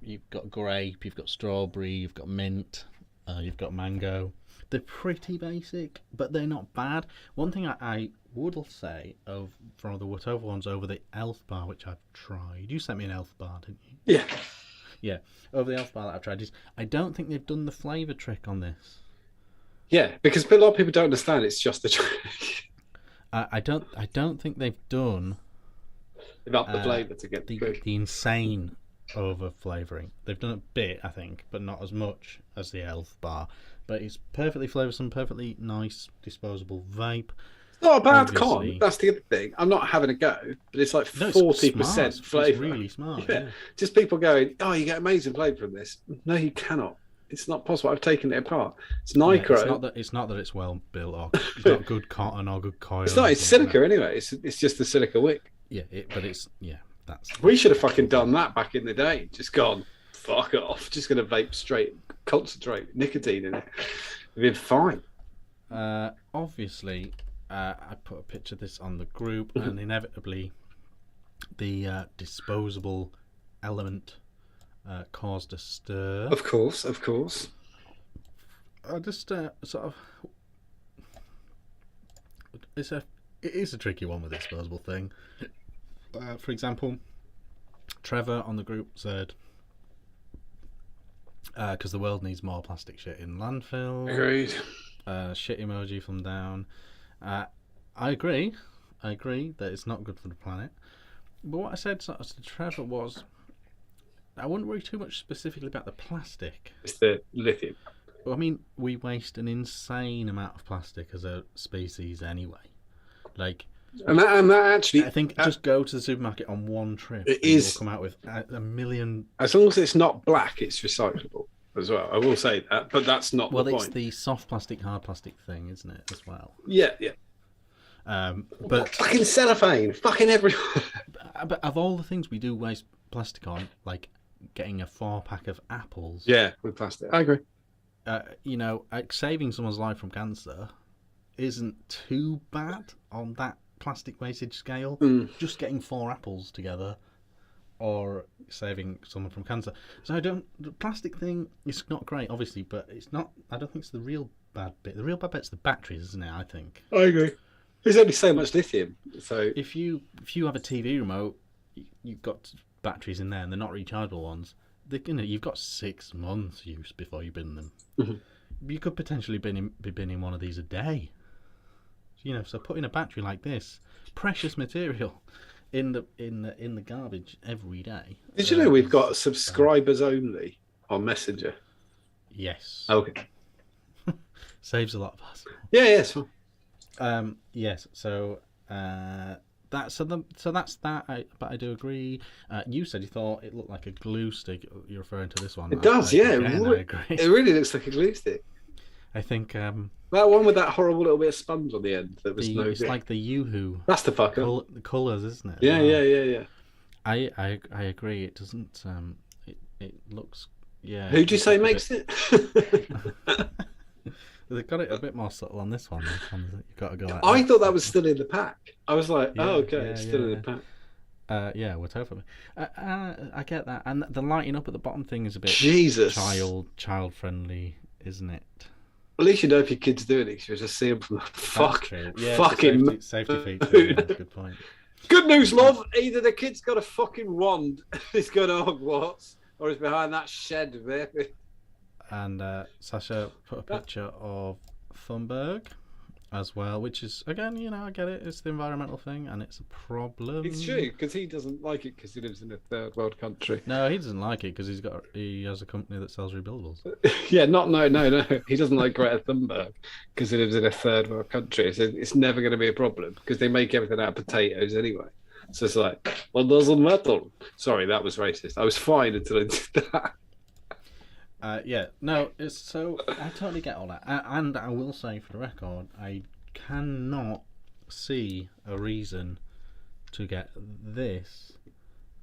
You've got grape, you've got strawberry, you've got mint, you've got mango. They're pretty basic, but they're not bad. One thing I would say from the whatever ones over the Elf bar, which I've tried. You sent me an Elf bar, didn't you?
Yeah.
Yeah, over the Elf bar that I've tried is I don't think they've done the flavour trick on this.
Yeah, because a lot of people don't understand it's just the trick.
I don't think they've done.
They've upped the flavour to get
the insane over flavouring. They've done a bit, I think, but not as much as the Elf bar. But it's perfectly flavoursome, perfectly nice, disposable vape.
It's not a bad con. That's the other thing. I'm not having a go, but it's like 40% flavour.
It's really smart. Yeah.
Just people going, oh, you get amazing flavour from this. No, you cannot. It's not possible. I've taken it apart. It's micro.
It's not that it's well built or it's not good cotton or good coil.
It's not. It's silica anyway. It's just the silica wick.
Yeah, that's.
We should have fucking done that back in the day. Just gone, fuck off. Just gonna vape straight, concentrate nicotine in it. We've been fine.
Obviously, I put a picture of this on the group, and inevitably, the disposable element caused a stir.
Of course.
I just sort of. It is a tricky one with the disposable thing. For example, Trevor on the group said, because the world needs more plastic shit in landfill.
Agreed.
Shit emoji from down. I agree that it's not good for the planet. But what I said to Trevor was, I wouldn't worry too much specifically about the plastic.
It's the lithium.
I mean, we waste an insane amount of plastic as a species anyway. Like,
and that actually,
I think just go to the supermarket on one trip. You'll come out with a million.
As long as it's not black, it's recyclable as well. I will say that, but that's not the point.
Well, it's the soft plastic, hard plastic thing, isn't it? As well.
Yeah.
But
fucking cellophane, fucking everyone.
But of all the things we do waste plastic on, like getting a 4-pack of apples.
Yeah, with plastic. I agree.
Saving someone's life from cancer isn't too bad on that plastic wastage scale. Just getting 4 apples together or saving someone from cancer. So the plastic thing is not great, obviously, but it's not. I don't think it's the real bad bit. The real bad bit's the batteries, isn't it? I think.
I agree. There's only so much lithium, so
if you have a TV remote, you've got batteries in there, and they're not rechargeable ones. You've got 6 months use before you bin them. Mm-hmm. You could potentially be binning one of these a day. So putting a battery like this, precious material, in the garbage every day.
Did you know we've got subscribers only on Messenger?
Yes.
Okay.
Saves a lot of us.
Yeah, it's fine.
Yes. So that's that. But I do agree. You said you thought it looked like a glue stick. You're referring to this one.
It does. Yeah.
Again, I agree.
It really looks like a glue stick.
I think
that one with that horrible little bit of sponge on the end. That was
it's like the Yoo-hoo.
That's the fucker.
The colours, isn't it?
Yeah.
I agree. It doesn't. It looks. Yeah.
Who'd you say makes it?
They've got it a bit more subtle on this one. You've got to go.
I thought that was still in the pack. I was like, it's still in the pack.
Yeah, whatever. I get that, and the lighting up at the bottom thing is a bit child friendly, isn't it?
At least you know if your kid's doing it, you just see them from the
fucking safety feature. Yeah, good point.
Good news, love. Either the kid's got a fucking wand, he's going to Hogwarts, or he's behind that shed vaping.
And Sasha put a picture of Thunberg as well, which is, again, I get it. It's the environmental thing, and it's a problem.
It's true, because he doesn't like it because he lives in a third world country.
No, he doesn't like it because he has a company that sells rebuildables.
Yeah, no. He doesn't like Greta Thunberg because he lives in a third world country. So it's never going to be a problem because they make everything out of potatoes anyway. So it's like, well, doesn't matter. Sorry, that was racist. I was fine until I did that.
Yeah, no, it's so I totally get all that, and I will say for the record, I cannot see a reason to get this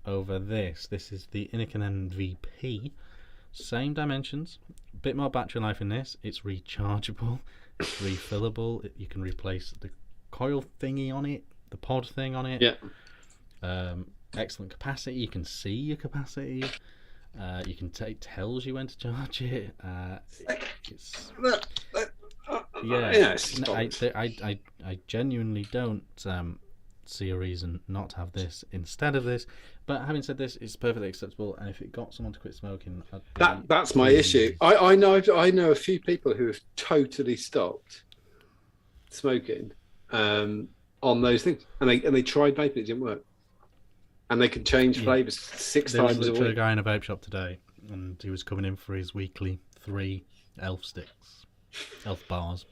over this. This is the Inokin VP, same dimensions, bit more battery life in this. It's rechargeable, it's refillable. You can replace the coil thingy on it, the pod thing on it.
Yeah.
Excellent capacity. You can see your capacity. You can tells you when to charge it. I genuinely don't see a reason not to have this instead of this. But having said this, it's perfectly acceptable. And if it got someone to quit smoking,
that's my issue. I know a few people who have totally stopped smoking on those things, and they tried vaping, it didn't work. And they can change flavours 6 times a week.
There was a guy in a vape shop today, and he was coming in for his weekly 3 elf bars.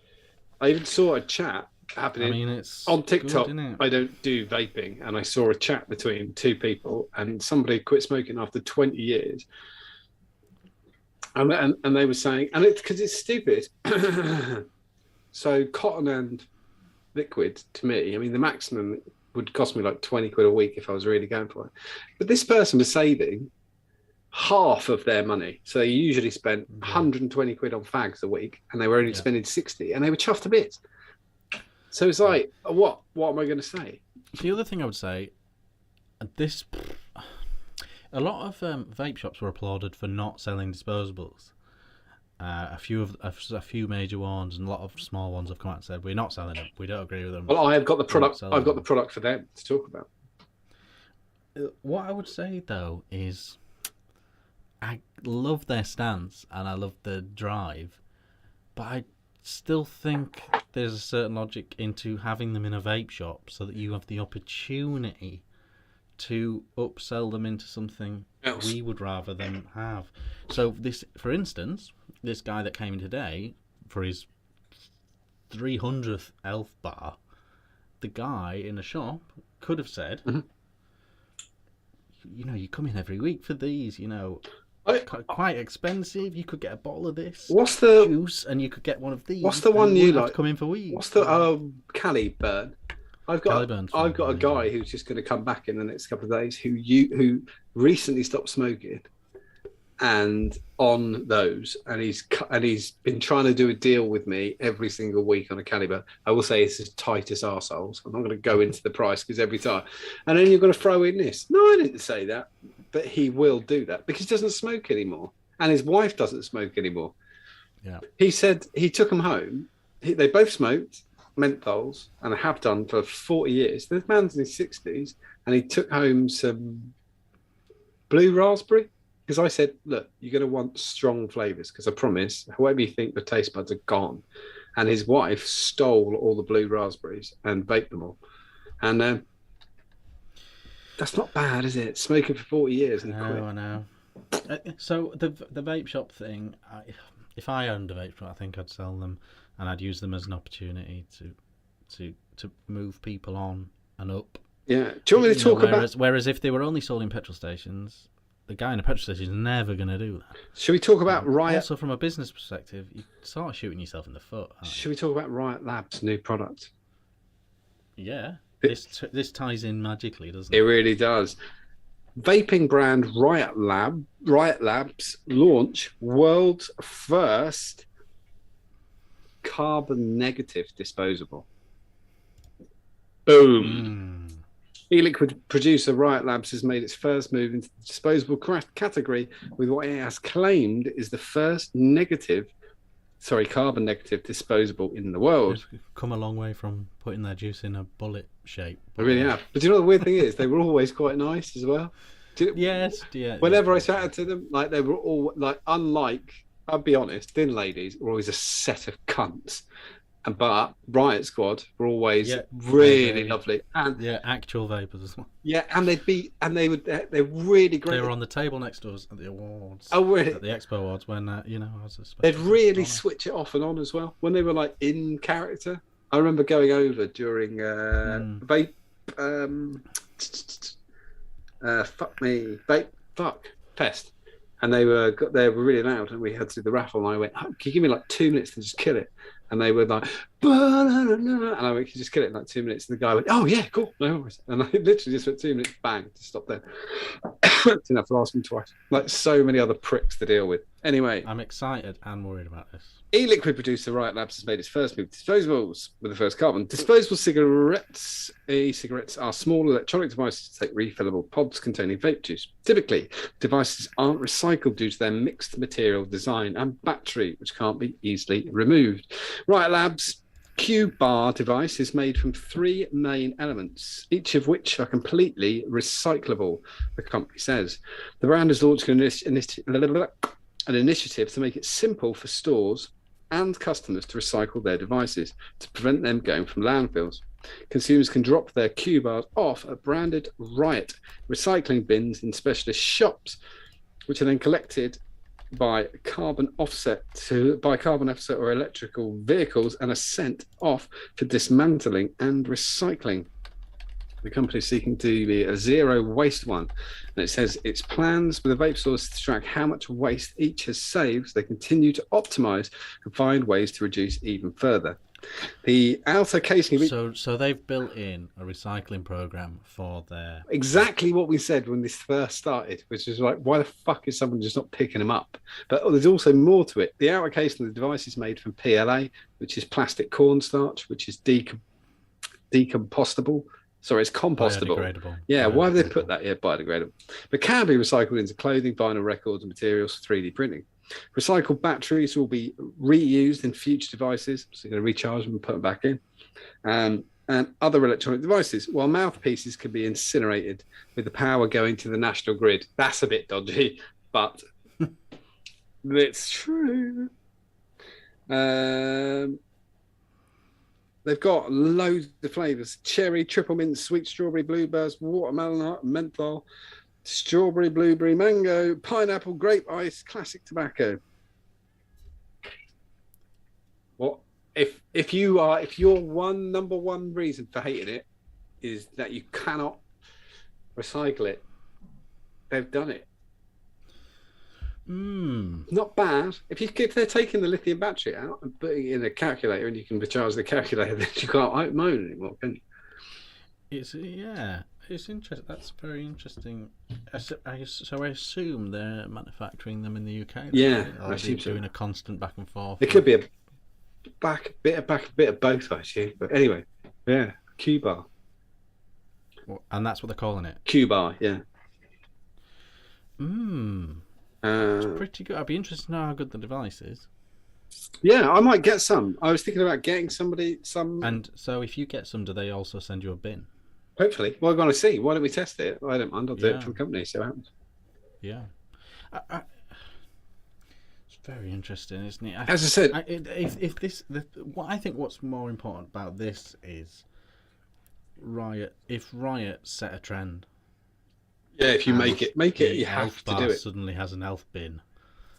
I even saw a chat happening on TikTok. Good, I don't do vaping, and I saw a chat between 2 people, and somebody quit smoking after 20 years. And they were saying, and it's because it's stupid. So cotton and liquid, to me, I mean, the maximum would cost me like 20 quid a week if I was really going for it. But this person was saving half of their money. So they usually spent 120 quid on fags a week, and they were only spending 60, and they were chuffed to bits. So it's like, what am I going to say?
The other thing I would say, a lot of vape shops were applauded for not selling disposables. A few major ones and a lot of small ones have come out and said, we're not selling them. We don't agree with them.
Well, I've got the product. I've got the product for them to talk about.
What I would say though is, I love their stance and I love the drive, but I still think there's a certain logic into having them in a vape shop so that you have the opportunity to upsell them into something else we would rather them have. So this, for instance, this guy that came in today for his 300th elf bar, the guy in the shop could have said, you come in every week for these, quite expensive. You could get a bottle of this.
What's the
juice, and you could get one of these.
What's the one you like?
Come in for weeks.
What's the Caliburn? I've got a guy who's just going to come back in the next couple of days who recently stopped smoking, and on those, and he's been trying to do a deal with me every single week on a Caliburn. I will say it's as tight as arseholes. I'm not going to go into the price because every time, and then you're going to throw in this. No, I didn't say that, but he will do that because he doesn't smoke anymore, and his wife doesn't smoke anymore.
Yeah,
he said he took them home. They both smoked menthols and have done for 40 years. This man's in his 60s, and he took home some blue raspberry because I said, look, you're going to want strong flavors because I promise, however you think the taste buds are gone. And his wife stole all the blue raspberries and baked them all. And that's not bad, is it? Smoking for 40 years and quit.
I know. So the vape shop thing, if I owned a vape shop, I think I'd sell them. And I'd use them as an opportunity to move people on and up.
Yeah. Do you want me to talk about?
Whereas if they were only sold in petrol stations, the guy in a petrol station is never going to do that.
Should we talk about Riot?
Also, from a business perspective, you start shooting yourself in the foot.
Should we talk about Riot Labs' new product?
Yeah. This ties in magically, doesn't it?
It really does. Vaping brand Riot Labs launch world's first carbon negative disposable. Boom. E-liquid producer Riot Labs has made its first move into the disposable category with what it has claimed is the first carbon negative disposable in the world.
They've come a long way from putting their juice in a bullet shape.
They really have. But do you know what the weird thing is? They were always quite nice as well.
Yes.
Whenever I chatted to them, like they were all like, unlike, I'll be honest, thin ladies were always a set of cunts. but Riot Squad were always really lovely, and
actual vapors as well.
Yeah, and they're really great.
They were on the table next to us at the awards.
Oh, really?
At the Expo Awards when I was a special.
They'd really switch it off and on as well when they were like in character. I remember going over during vape. Vape Fest, and they were really loud, and we had to do the raffle. And I went, "Can you give me like 2 minutes to just kill it?" And they were like, and I went, "Can you just kill it in like 2 minutes?" And the guy went, "Oh yeah, cool, no worries." And I literally just went 2 minutes, bang, to stop there. Didn't have to ask him twice. Like so many other pricks to deal with. Anyway,
I'm excited and worried about this.
E-liquid producer Riot Labs has made its first move to disposables with the first carbon. Disposable cigarettes, e-cigarettes are small electronic devices to take refillable pods containing vape juice. Typically, devices aren't recycled due to their mixed material design and battery, which can't be easily removed. Riot Labs' Q-Bar device is made from 3 main elements, each of which are completely recyclable, the company says. The brand has launched an initiative to make it simple for stores and customers to recycle their devices to prevent them going from landfills. Consumers can drop their Q bars off at branded Riot recycling bins in specialist shops, which are then collected by carbon offset or electrical vehicles and are sent off for dismantling and recycling. The company is seeking to be a zero waste one. And it says its plans with the vape stores to track how much waste each has saved. They continue to optimize and find ways to reduce even further. The outer casing...
So they've built in a recycling program for their...
Exactly what we said when this first started, which is like, why the fuck is someone just not picking them up? But there's also more to it. The outer casing of the device is made from PLA, which is plastic cornstarch, which is decomposable. Sorry, it's compostable.
Biodegradable.
Yeah, why have they put that here? Biodegradable. But can be recycled into clothing, vinyl records, and materials for 3D printing. Recycled batteries will be reused in future devices, so you're going to recharge them and put them back in. And other electronic devices, while mouthpieces can be incinerated with the power going to the national grid. That's a bit dodgy, but it's true. They've got loads of flavours: cherry, triple mint, sweet strawberry, blueberries, watermelon, menthol, strawberry, blueberry, mango, pineapple, grape ice, classic tobacco. What if your number one reason for hating it is that you cannot recycle it? They've done it. Not bad. If they're taking the lithium battery out and putting it in a calculator and you can recharge the calculator, then you can't moan anymore, can you?
It's interesting. That's very interesting. So I assume they're manufacturing them in the UK.
Yeah,
I assume doing a constant back and forth.
It could be a bit of both, actually. But anyway, yeah, Q-Bar.
And that's what they're calling it.
Q-Bar, yeah.
It's pretty good. I'd be interested to know how good the device is.
Yeah, I might get some. I was thinking about getting somebody some.
And so, if you get some, do they also send you a bin?
Hopefully. Well, I'm going to see. Why don't we test it? I don't mind. I'll do it from company. So it happens.
Yeah. It's very interesting, isn't it?
As I said,
what I think what's more important about this is Riot. If Riot set a trend.
Yeah, if you make it, you have to do it.
Suddenly has an elf bin,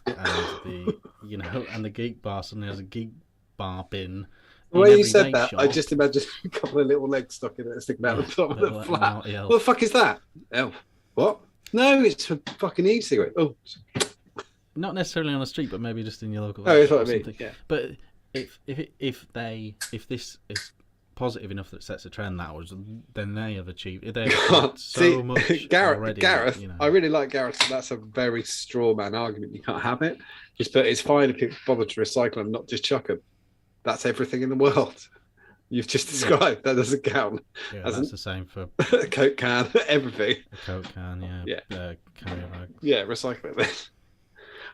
and the Geek Bar suddenly has a Geek Bar bin.
The way you said that, I just imagined a couple of little legs stuck in it, sticking out the top of the flat. What the fuck is that? Elf? What? No, it's for fucking e-cigarette. Oh,
not necessarily on the street, but maybe just in your local.
Oh, that's what I mean. Yeah.
But if this is positive enough that it sets a trend, then they have achieved. They have so much already.
Gareth, I really like Gareth. So that's a very straw man argument. You can't have it. But it's fine if people bother to recycle them, not just chuck them. That's everything in the world. You've just described. That doesn't count.
Yeah, that's the same for
a Coke can, everything.
A Coke can, yeah. Carrier bag.
Yeah, recycle it.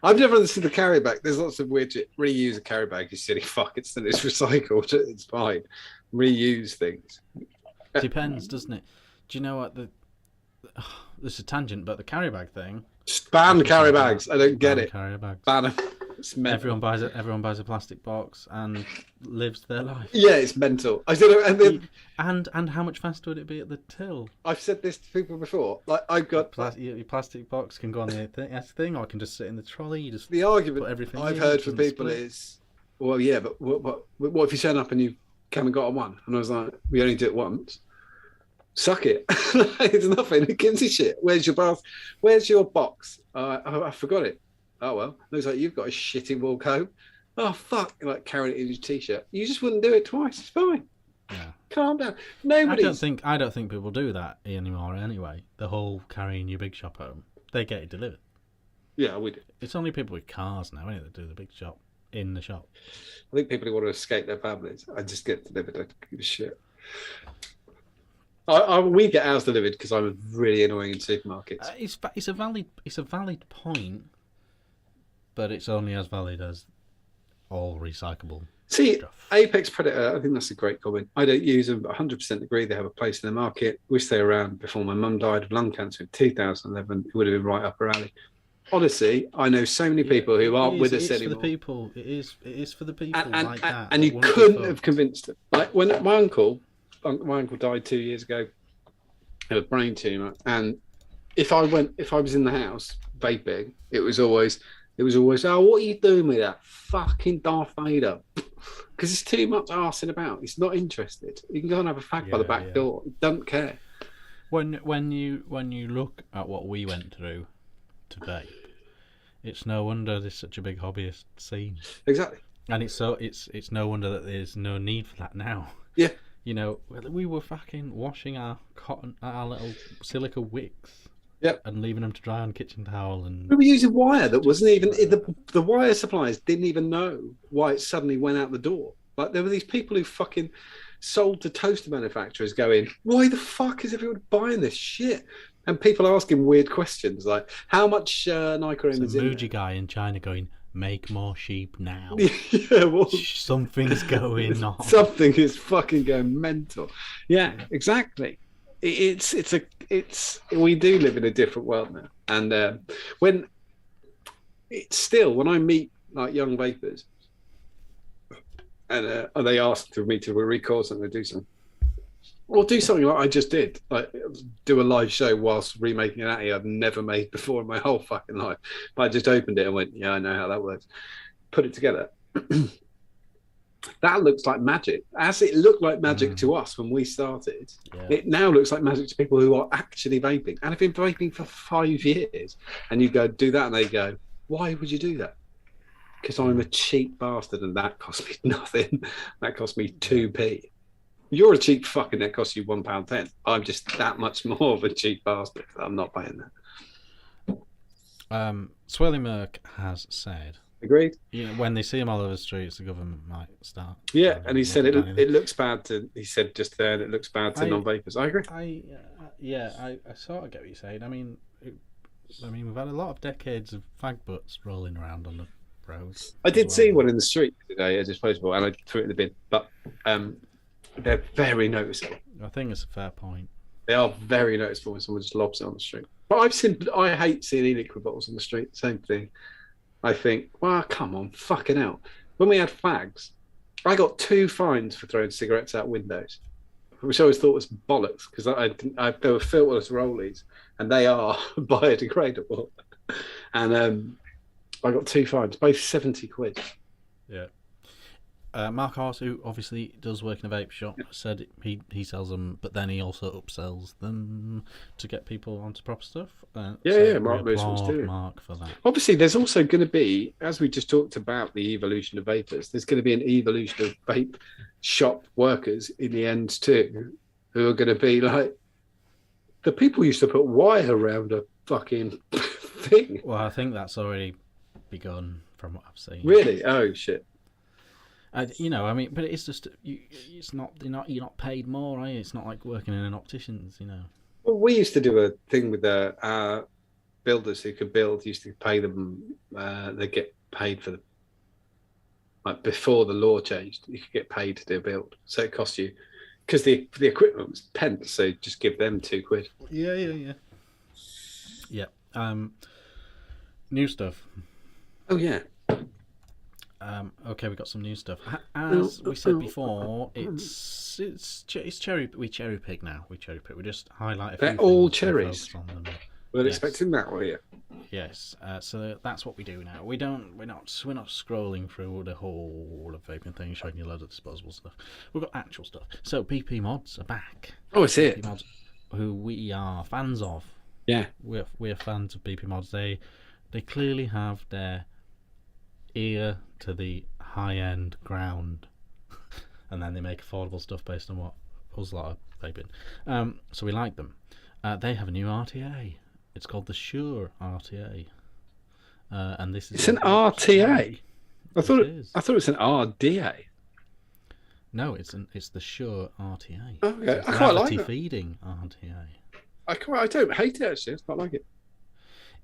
I've never understood the carrier bag. There's lots of weird shit. Reuse a carrier bag, you silly fuck. It's recycled. It's fine. Reuse things.
Depends, doesn't it? Do you know what this is a tangent, but the carrier bag thing.
Just ban carrier bags. I don't get it.
Carrier bags.
Ban them. It's mental.
Everyone buys a plastic box and lives their life.
Yeah, it's mental. I said,
and how much faster would it be at the till?
I've said this to people before. Like I've got
your plastic box can go on the thing, or it can just sit in the trolley. You just
the argument
put everything
I've heard from people is, well, yeah, but what if you turn up and you haven't got one? And I was like, we only do it once. Suck it. It's nothing. Who gives a shit? Where's your bath? Where's your box? I forgot it. Oh well, looks like you've got a shitty walk home. Oh fuck! Like carrying it in your t-shirt. You just wouldn't do it twice. It's fine.
Yeah.
Calm down.
I don't think people do that anymore. Anyway, the whole carrying your big shop home, they get it delivered.
Yeah, we do.
It's only people with cars now, isn't it, that do the big shop in the shop.
I think people who want to escape their families, I just get delivered. I don't give a shit. We get ours delivered because I'm really annoying in supermarkets.
It's a valid point, but it's only as valid as all recyclable.
See,
stuff.
Apex Predator, I think that's a great comment. I don't use them, but 100% agree they have a place in the market. Wish they were around before my mum died of lung cancer in 2011. It would have been right up her alley. Honestly, I know so many people who aren't with us anymore.
It is for the people like that.
And you couldn't have convinced them. Like when my uncle died 2 years ago of a brain tumor, and if I was in the house vaping, it was always, oh, what are you doing with that fucking Darth Vader? Because it's too much arsing about. He's not interested. You can go and have a fag by the back door. He doesn't care.
When you look at what we went through to vape, it's no wonder there's such a big hobbyist scene.
Exactly.
And it's no wonder that there's no need for that now.
Yeah.
You know, we were fucking washing our little silica wicks.
Yep.
And leaving them to dry on kitchen towel. And
we were using wire that wasn't even the wire suppliers didn't even know why it suddenly went out the door. Like there were these people who fucking sold to toaster manufacturers going, why the fuck is everyone buying this shit? And people asking weird questions like, how much nicotine is in there?
Muji guy in China going, make more sheep now.
Yeah, well,
something's going on.
Something is fucking going mental. Yeah, exactly. We do live in a different world now, and when I meet like young vapors, and they ask for me to record something, do something, or do something like I just did, like do a live show whilst remaking an atty I've never made before in my whole fucking life. But I just opened it and went, yeah, I know how that works. Put it together. That looks like magic. As it looked like magic to us when we started, it now looks like magic to people who are actually vaping and have been vaping for 5 years. And you go do that, and they go, "Why would you do that?" Because I'm a cheap bastard, and that cost me nothing. That cost me 2p. You're a cheap fucking. That costs you £1.10. I'm just that much more of a cheap bastard. I'm not paying
that. Swirly Merc has said.
Agreed.
Yeah, when they see him all over the streets, the government might start.
Yeah, and he said it looks bad to. He said just there, it looks bad to non-vapers. I agree.
I sort of get what you're saying. I mean, we've had a lot of decades of fag butts rolling around on the roads.
I did see one in the street today, a disposable, and I threw it in the bin. But they're very noticeable.
I think it's a fair point.
They are very noticeable when someone just lobs it on the street. But I hate seeing e-liquid bottles on the street. Same thing. I think, well, come on, fucking hell. When we had fags, I got 2 fines for throwing cigarettes out windows, which I always thought was bollocks, because they were filterless rollies, and they are biodegradable. And I got 2 fines, both 70 quid.
Yeah. Mark Horse, who obviously does work in a vape shop, said he sells them, but then he also upsells them to get people onto proper stuff.
Mark knows what to do.
Mark for that.
Obviously, there's also going to be, as we just talked about the evolution of vapors, there's going to be an evolution of vape shop workers in the end too, who are going to be like, the people used to put wire around a fucking thing.
Well, I think that's already begun from what I've seen.
Really? Oh, shit.
But it's just you're not paid more, are you? It's not like working in an optician's,
Well, we used to do a thing with our builders who could build. Used to pay them. They get paid for like before the law changed. You could get paid to do a build, so it cost you because the equipment was pence. So just give them £2.
Yeah. New stuff.
Oh yeah.
Okay, we got some new stuff. As we said before, it's cherry. We cherry pick now. We just highlight a few.
They're all
things
cherries.
On them.
We're expecting that, were you?
Yes. So that's what we do now. We're not scrolling through the whole of vaping thing, showing you loads of disposable stuff. We've got actual stuff. So BP mods are back.
Oh, I see it.
BP mods, who we are fans of.
Yeah.
We're fans of BP mods. They clearly have their ear to the high-end ground, and then they make affordable stuff based on what us lot are vaping. So we like them. They have a new RTA. It's called the Shure RTA, and this is.
It's an RTA. I thought it was an RDA.
No, it's the Shure RTA.
Okay,
so
I quite like it.
Feeding RTA.
I don't hate it actually. I quite like it.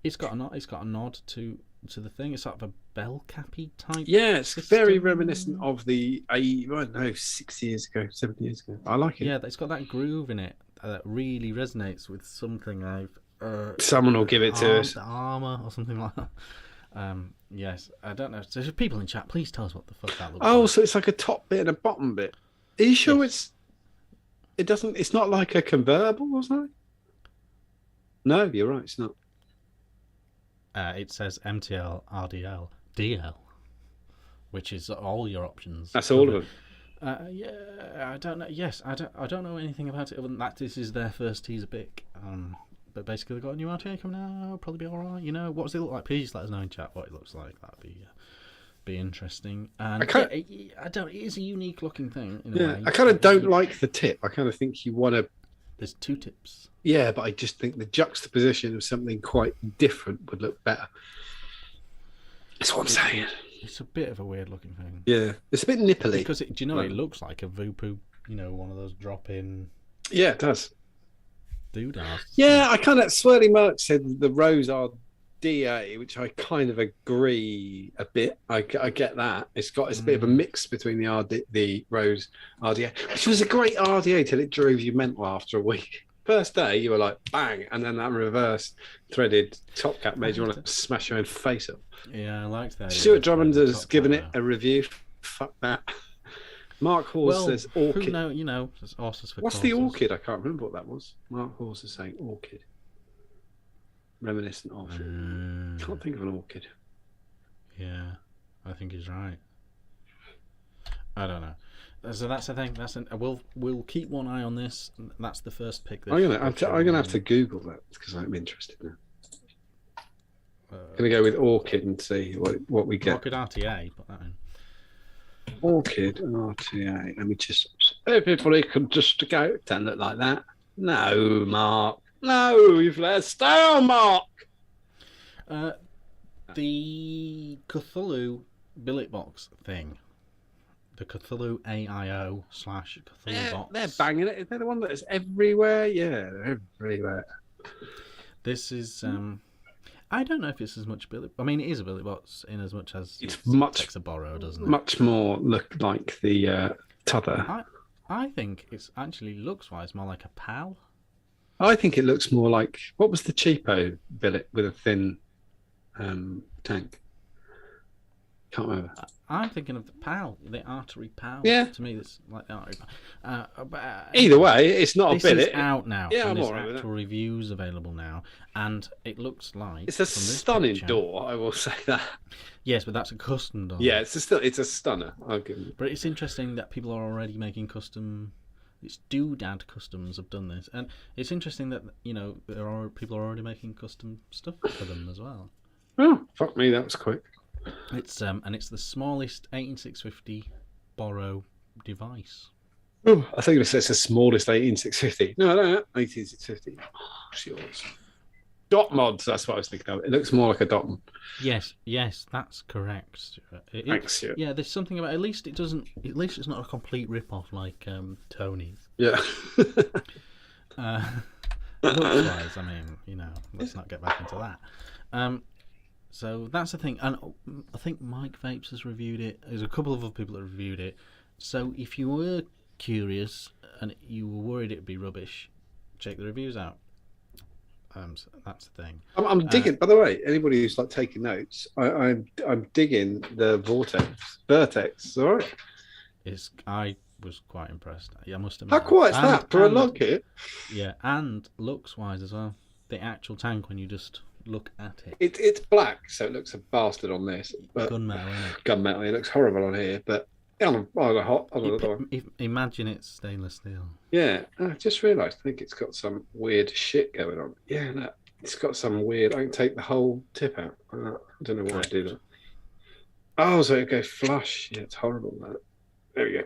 It's got a nod to the thing. It's sort of a bell cappy type.
Yeah, it's very reminiscent of the 6 years ago, 7 years ago. I like it.
Yeah, it's got that groove in it that really resonates with something I've.
Someone will give it to us.
Armor or something like that. Yes, I don't know. So if people in chat, please tell us what the fuck that looks like.
Oh, so it's like a top bit and a bottom bit. Are you sure it's not like a convertible or something? No, you're right, it's not.
It says MTL, RDL, DL, which is all your options.
That's all of them.
Yeah, I don't know. Yes, I don't know anything about it other than that this is their first teaser pic. But basically they've got a new RTA coming out. It'll probably be all right. You know, what does it look like? Please let us know in chat what it looks like. That'd be interesting. And I don't. It is a unique looking thing. In a way.
I kind of don't like the tip. I kind of think you want to.
There's two tips.
Yeah, but I just think the juxtaposition of something quite different would look better. That's what I'm saying.
It's a bit of a weird looking thing.
Yeah, it's a bit nipply.
Because do you know it looks like a Voopoo? You know, one of those drop-in.
Yeah, it does.
Doodads.
Yeah, I kind of Swirly Merch said the Rose RDA, which I kind of agree a bit. I get that. It's a bit of a mix between the Rose RDA, which was a great RDA till it drove you mental after a week. First day you were like bang, and then that reverse threaded top cap made you want to smash your own face up.
Yeah, I liked that.
Stuart Drummond has given it a review. Fuck that. Mark Hawes says orchid.
There's horses for
What's
courses.
the orchid? I can't remember what that was. Mark Hawes is saying orchid. Reminiscent of. Can't think of an orchid.
Yeah, I think he's right. I don't know. So that's the thing. We'll keep one eye on this. That's the first pick.
I'm gonna have to Google that because I'm interested now. Gonna go with orchid and see what we get.
Orchid RTA. Put that in.
Orchid RTA. Let me just. Everybody could just go. Don't look like that. No, Mark. No, you've let us down, Mark.
The Cthulhu billet box thing. The Cthulhu AIO / Cthulhu box.
They're banging it. They're the one that is everywhere. Yeah, they're everywhere.
This is. I don't know if it's as much billet. I mean, it is a billet box in as much as
it's much
takes a borrow, doesn't it?
Much more look like the t'other.
I think it's actually looks wise more like a PAL.
I think it looks more like what was the cheapo billet with a thin tank. Can't remember.
I'm thinking of the PAL, the artery PAL.
Yeah.
To me, it's like the artery PAL.
Either way, it's not a billet.
This is out now.
Yeah,
and
I'm all right with that.
Actual reviews available now, and it looks like
it's a stunning door. I will say that.
Yes, but that's a custom door.
Yeah, it's a stunner. I'll give you.
But it's interesting that people are already making custom. It's Doodad Customs have done this, and it's interesting that people are already making custom stuff for them as well.
Oh, fuck me, that was quick.
It's and it's the smallest 18650 borrow device.
Oh, I think it's the smallest 18650. No, 18650. Oh, it's yours. Dot mods. That's what I was thinking of. It looks more like a dot mod.
Yes, that's correct, Stuart.
Thanks, Stuart.
Yeah, there's something about. At least it doesn't. At least it's not a complete rip-off like Tony's.
Yeah.
Looks-wise, I mean, let's not get back into that. So that's the thing, and I think Mike Vapes has reviewed it. There's a couple of other people that reviewed it. So if you were curious and you were worried it'd be rubbish, check the reviews out. So that's the thing.
I'm digging. By the way, anybody who's like taking notes, I'm digging the Vertex. All right.
I was quite impressed. I must admit.
How quiet is that for a log kit?
Yeah, and looks wise as well. The actual tank, when you just look at it,
it's black, so it looks a bastard on this. But
gunmetal, isn't it?
Gunmetal. It looks horrible on here, but
imagine it's stainless steel.
Yeah, I just realised. I think it's got some weird shit going on. Yeah, no, it's got some weird. I can take the whole tip out. I don't know why I do that. Oh, so it goes flush. Yeah, it's horrible. That. There we go.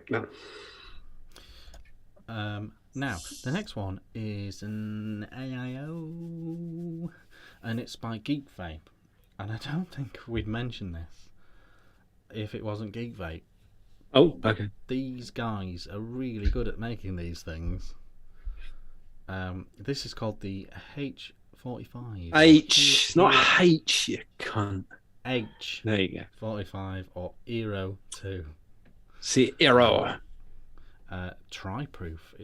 No. Now the next one is an AIO, and it's by Geek Vape, and I don't think we'd mention this if it wasn't Geek Vape.
Oh, okay.
These guys are really good at making these things. This is called the H45.
H, not H, you cunt.
H.
There you go.
45 or Eero 2.
See, Eero.
Tri-proof.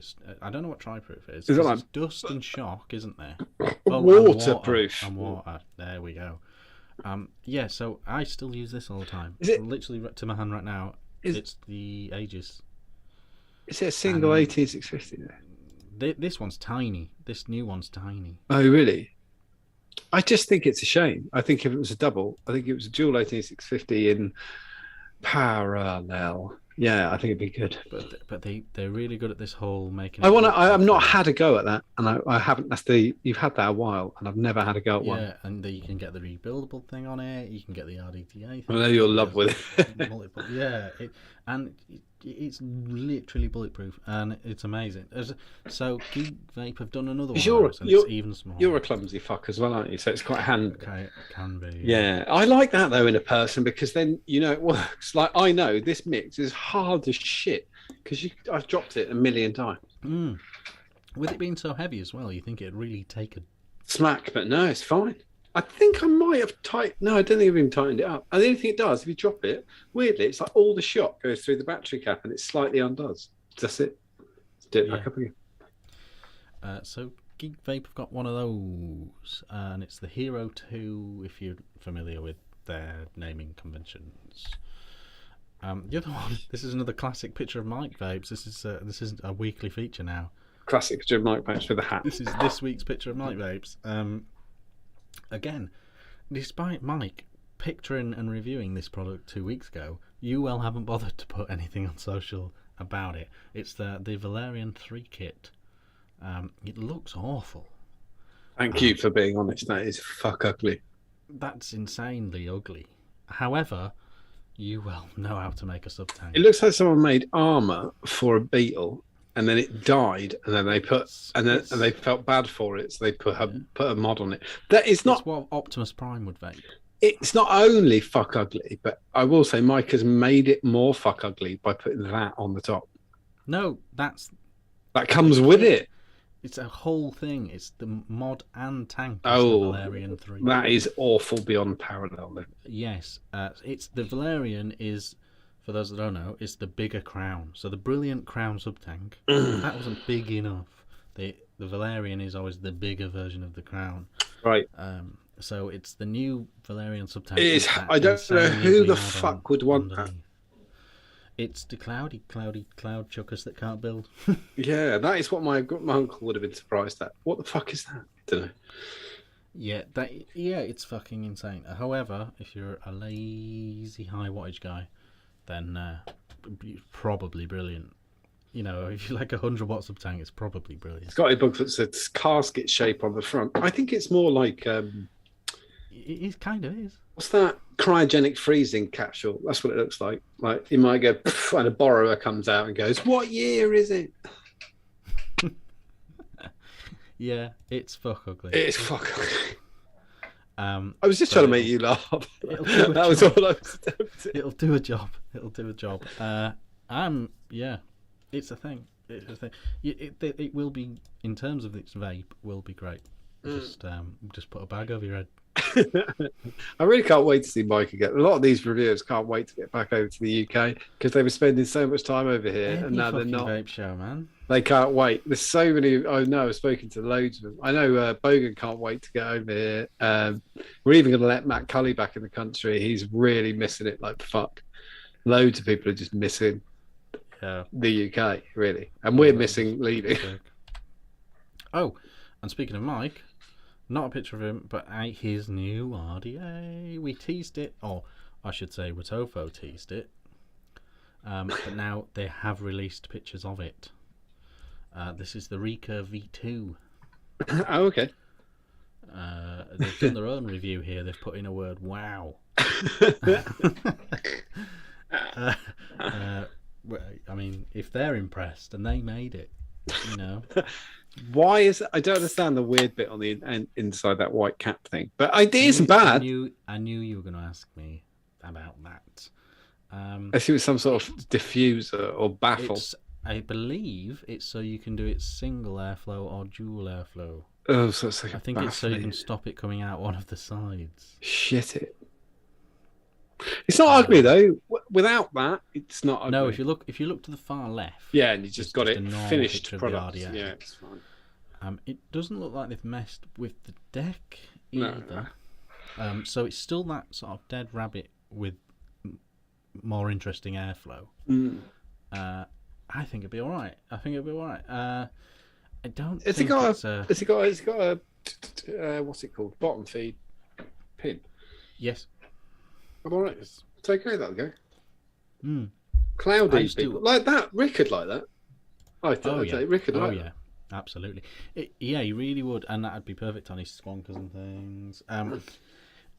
I don't know what tri-proof is.
Is it like
dust and shock, isn't there?
Waterproof.
And water. There we go. Yeah, so I still use this all the time.
Is it
literally to my hand right now? It's the Aegis.
Is it a single 18650 there?
This one's tiny. This new one's tiny.
Oh, really? I just think it's a shame. I think if it was a double, I think it was a dual 18650 in parallel. Yeah, I think it'd be good.
But they're really good at this whole making.
I've not had a go at that, and I haven't. You've had that a while, and I've never had a go at one.
Yeah, and you can get the rebuildable thing on it. You can get the RDTA thing.
I know you're in love with
it. Yeah, it's literally bulletproof, and it's amazing. So Geek Vape have done another one. It's even smaller.
You're a clumsy fuck as well, aren't you? So it's quite handy.
Okay, it can be.
Yeah, I like that though in a person, because then it works. Like, I know this mix is hard as shit because I've dropped it a million times.
With it being so heavy as well, you think it'd really take a
smack, but no, it's fine. I think I might have No, I don't think I've even tightened it up. And the only thing it does, if you drop it, weirdly, it's like all the shock goes through the battery cap and it slightly undoes. That's it. Do it back up again.
So Geek Vape have got one of those, and it's the Hero 2, if you're familiar with their naming conventions. The other one, this is another classic picture of Mike Vapes. This is a weekly feature now.
Classic picture of Mike Vapes with a hat.
This is this week's picture of Mike Vapes. Again, despite Mike picturing and reviewing this product 2 weeks ago, you haven't bothered to put anything on social about it. It's the Valerian 3 kit. It looks awful.
Thank you for being honest. That is fuck ugly.
That's insanely ugly. However, you know how to make a sub-tank.
It looks like someone made armor for a beetle, and then it died, and then they felt bad for it, so they put a mod on it. That is not
what Optimus Prime would vape.
It's not only fuck ugly, but I will say Mike has made it more fuck ugly by putting that on the top.
No, that
comes with it.
It's a whole thing. It's the mod and tank.
Oh,
the Valerian 3.
That is awful beyond parallel. Then.
Yes, it's the Valerian is. For those that don't know, it's the bigger crown. So the brilliant crown sub-tank, that wasn't big enough. The Valerian is always the bigger version of the crown.
Right.
So it's the new Valerian sub-tank.
I don't know who the fuck would want that.
It's the cloud chuckers that can't build.
Yeah, that is what my uncle would have been surprised at. What the fuck is that? I don't know.
Yeah, it's fucking insane. However, if you're a lazy high wattage guy, then probably brilliant. If you like 100 watts of tank, it's probably brilliant.
Scotty Bugfoot said casket shape on the front. I think it's more like
it kind of is.
What's that? Cryogenic freezing capsule. That's what it looks like. Like you might go and a borrower comes out and goes, "What year is it?"
Yeah, it's fuck ugly.
It's fuck ugly. I was just trying to make you laugh. That was all I was attempting.
It'll do a job. Yeah, it's a thing. It will be, in terms of its vape, will be great. Just put a bag over your head.
I really can't wait to see Mike again. A lot of these reviewers can't wait to get back over to the UK because they were spending so much time over here, and now they're not.
Vape show, man.
They can't wait. There's so many. I know. I've spoken to loads of them. I know Bogan can't wait to get over here. We're even going to let Matt Cully back in the country. He's really missing it like fuck. Loads of people are just missing the UK, really, and we're missing leaving.
Oh, and speaking of Mike, not a picture of him, but his new RDA. We teased it, or I should say, Watofo teased it. But now they have released pictures of it. This is the Rika V2.
Oh, okay.
They've done their own review here. They've put in a word, wow. I mean, if they're impressed and they made it, you know.
Why is it? I don't understand the weird bit on the inside that white cap thing, but it isn't bad.
I knew you were going to ask me about that.
I think it's some sort of diffuser or baffle.
I believe it's so you can do it single airflow or dual airflow.
Oh, so it's like
I think it's so you can stop it coming out one of the sides.
Shit it. It's not ugly though. Without that, it's not ugly.
No, if you look to the far left.
Yeah, and you just got it finished product.
Yeah,
it's fine.
It doesn't look like they've messed with the deck either.
No.
So it's still that sort of dead rabbit with more interesting airflow. I think it'd be all right. I don't.
Has it got a what's it called? Bottom feed pin.
Yes.
I'm all right. It's okay. That'll go.
Mm.
Cloudy people like that. Rick would like that. I thought Rick would like that.
Yeah, absolutely. He really would, and that'd be perfect on his squonkers and things.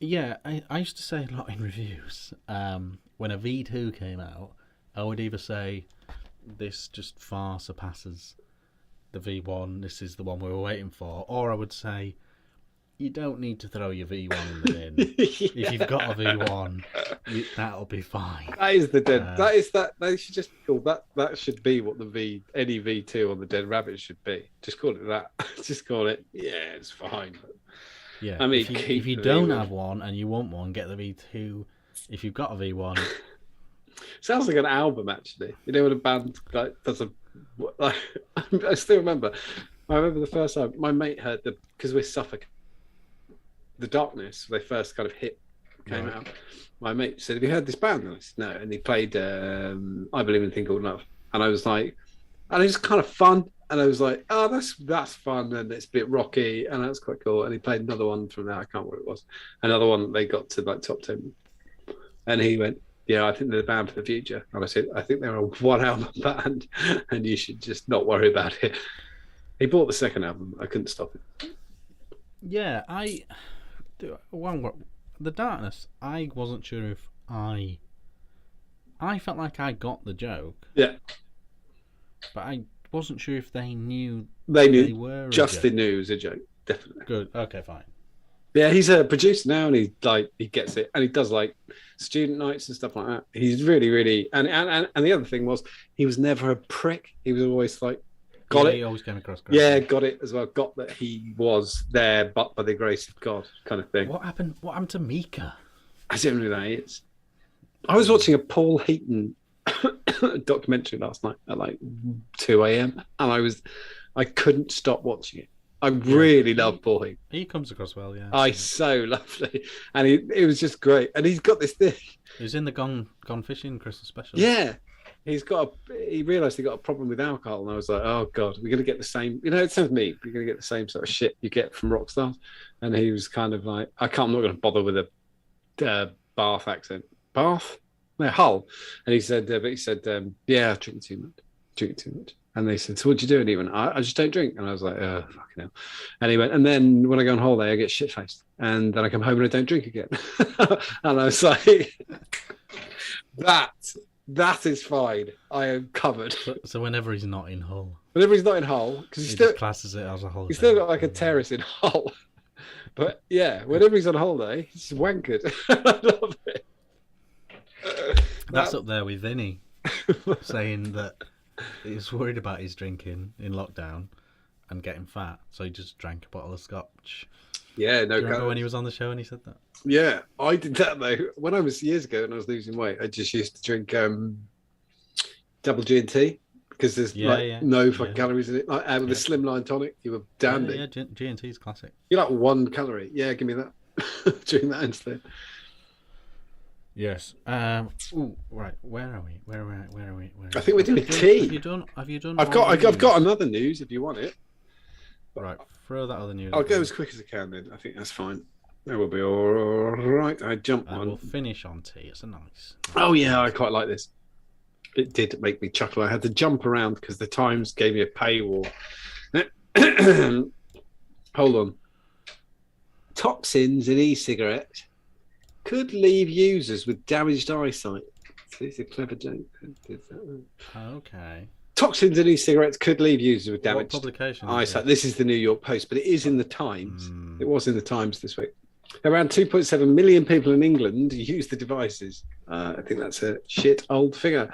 Yeah, I used to say a lot in reviews. When a V2 came out, I would either say this just far surpasses the V1. This is the one we were waiting for, or I would say you don't need to throw your V1 in the bin. If you've got a V1, that'll be fine.
That is the dead. That should just be called that. That should be what any V2 on the Dead Rabbit should be. Just call it that. Just call it. Yeah, it's fine.
Yeah. I mean, if you don't have one and you want one, get the V2. If you've got a V1,
sounds like an album actually. You know, when a band like does a. Like, I still remember. I remember the first time my mate heard because we're Suffolk. The Darkness, they first kind of came out. My mate said, "Have you heard this band?" And I said, "No." And he played "I Believe in a Thing Called Love," and I was like, and it's kind of fun. And I was like, "Oh, that's fun," and it's a bit rocky, and that's quite cool. And he played another one from that. I can't remember what it was. Another one they got to like top 10, and he went, "Yeah, I think they're the band for the future." And I said, "I think they're a one-album band, and you should just not worry about it." He bought the second album. I couldn't stop it.
Yeah, the Darkness. I wasn't sure if I felt like I got the joke.
Yeah,
but I wasn't sure if they knew.
They were. Justin knew it was a joke. Definitely.
Good. Okay. Fine.
Yeah, he's a producer now, and he gets it, and he does like student nights and stuff like that. He's really, really, and the other thing was he was never a prick. He was always like. Got it.
He always came across.
Yeah, got it as well. Got that he was there, but by the grace of God, kind of thing.
What happened to Mika?
I don't know who that is. I was watching a Paul Heaton documentary last night at like 2 a.m. and I couldn't stop watching it. I really love Paul Heaton.
He comes across well, yeah.
He's so lovely, and it was just great. And he's got this thing.
He was in the Gone Fishing Christmas special.
Yeah. He realised he got a problem with alcohol, and I was like, "Oh God, we're gonna get the same." You know, it sounds me. We're gonna get the same sort of shit you get from rock stars. And he was kind of like, I'm not gonna bother with a Bath accent. Bath? No, Hull. And he said, yeah, drinking too much. And they said, "So what do you do?" And he went, I just don't drink. And I was like, "Oh, fucking hell." And he went, "And then when I go on holiday, I get shit faced, and then I come home and I don't drink again." And I was like, That is fine. I am covered.
So whenever he's not in Hull.
Whenever he's not in Hull, because
he still classes it as a holiday.
He's still got like a terrace in Hull. But yeah, whenever he's on holiday, he's wankered. I love it.
That's up there with Vinny saying that he's worried about his drinking in lockdown and getting fat, so he just drank a bottle of scotch.
Yeah, no.
Do you remember when he was on the show and he said that?
Yeah, I did that though. When I was years ago and I was losing weight, I just used to drink double G&T because there's no fucking calories in it. Like with the slimline tonic, you were dandy.
Yeah, G&T is classic.
You're like 1 calorie. Yeah, give me that. Drink that instead.
Yes. Ooh, right. Where are we? Where are we?
I think we're doing tea.
Have you done?
I've got another news if you want it.
Right. Throw that other news.
I'll go as quick as I can then. I think that's fine. That will be all right. I jumped on.
We'll finish on tea. It's a nice.
Oh yeah, I quite like this. It did make me chuckle. I had to jump around because the Times gave me a paywall. Hold on. Toxins in e-cigarettes could leave users with damaged eyesight. It's a clever joke.
Okay.
Toxins in e-cigarettes could leave users with damaged
eyesight.
This is the New York Post, but it is in the Times. It was in the Times this week. Around 2.7 million people in England use the devices. I think that's a shit old figure.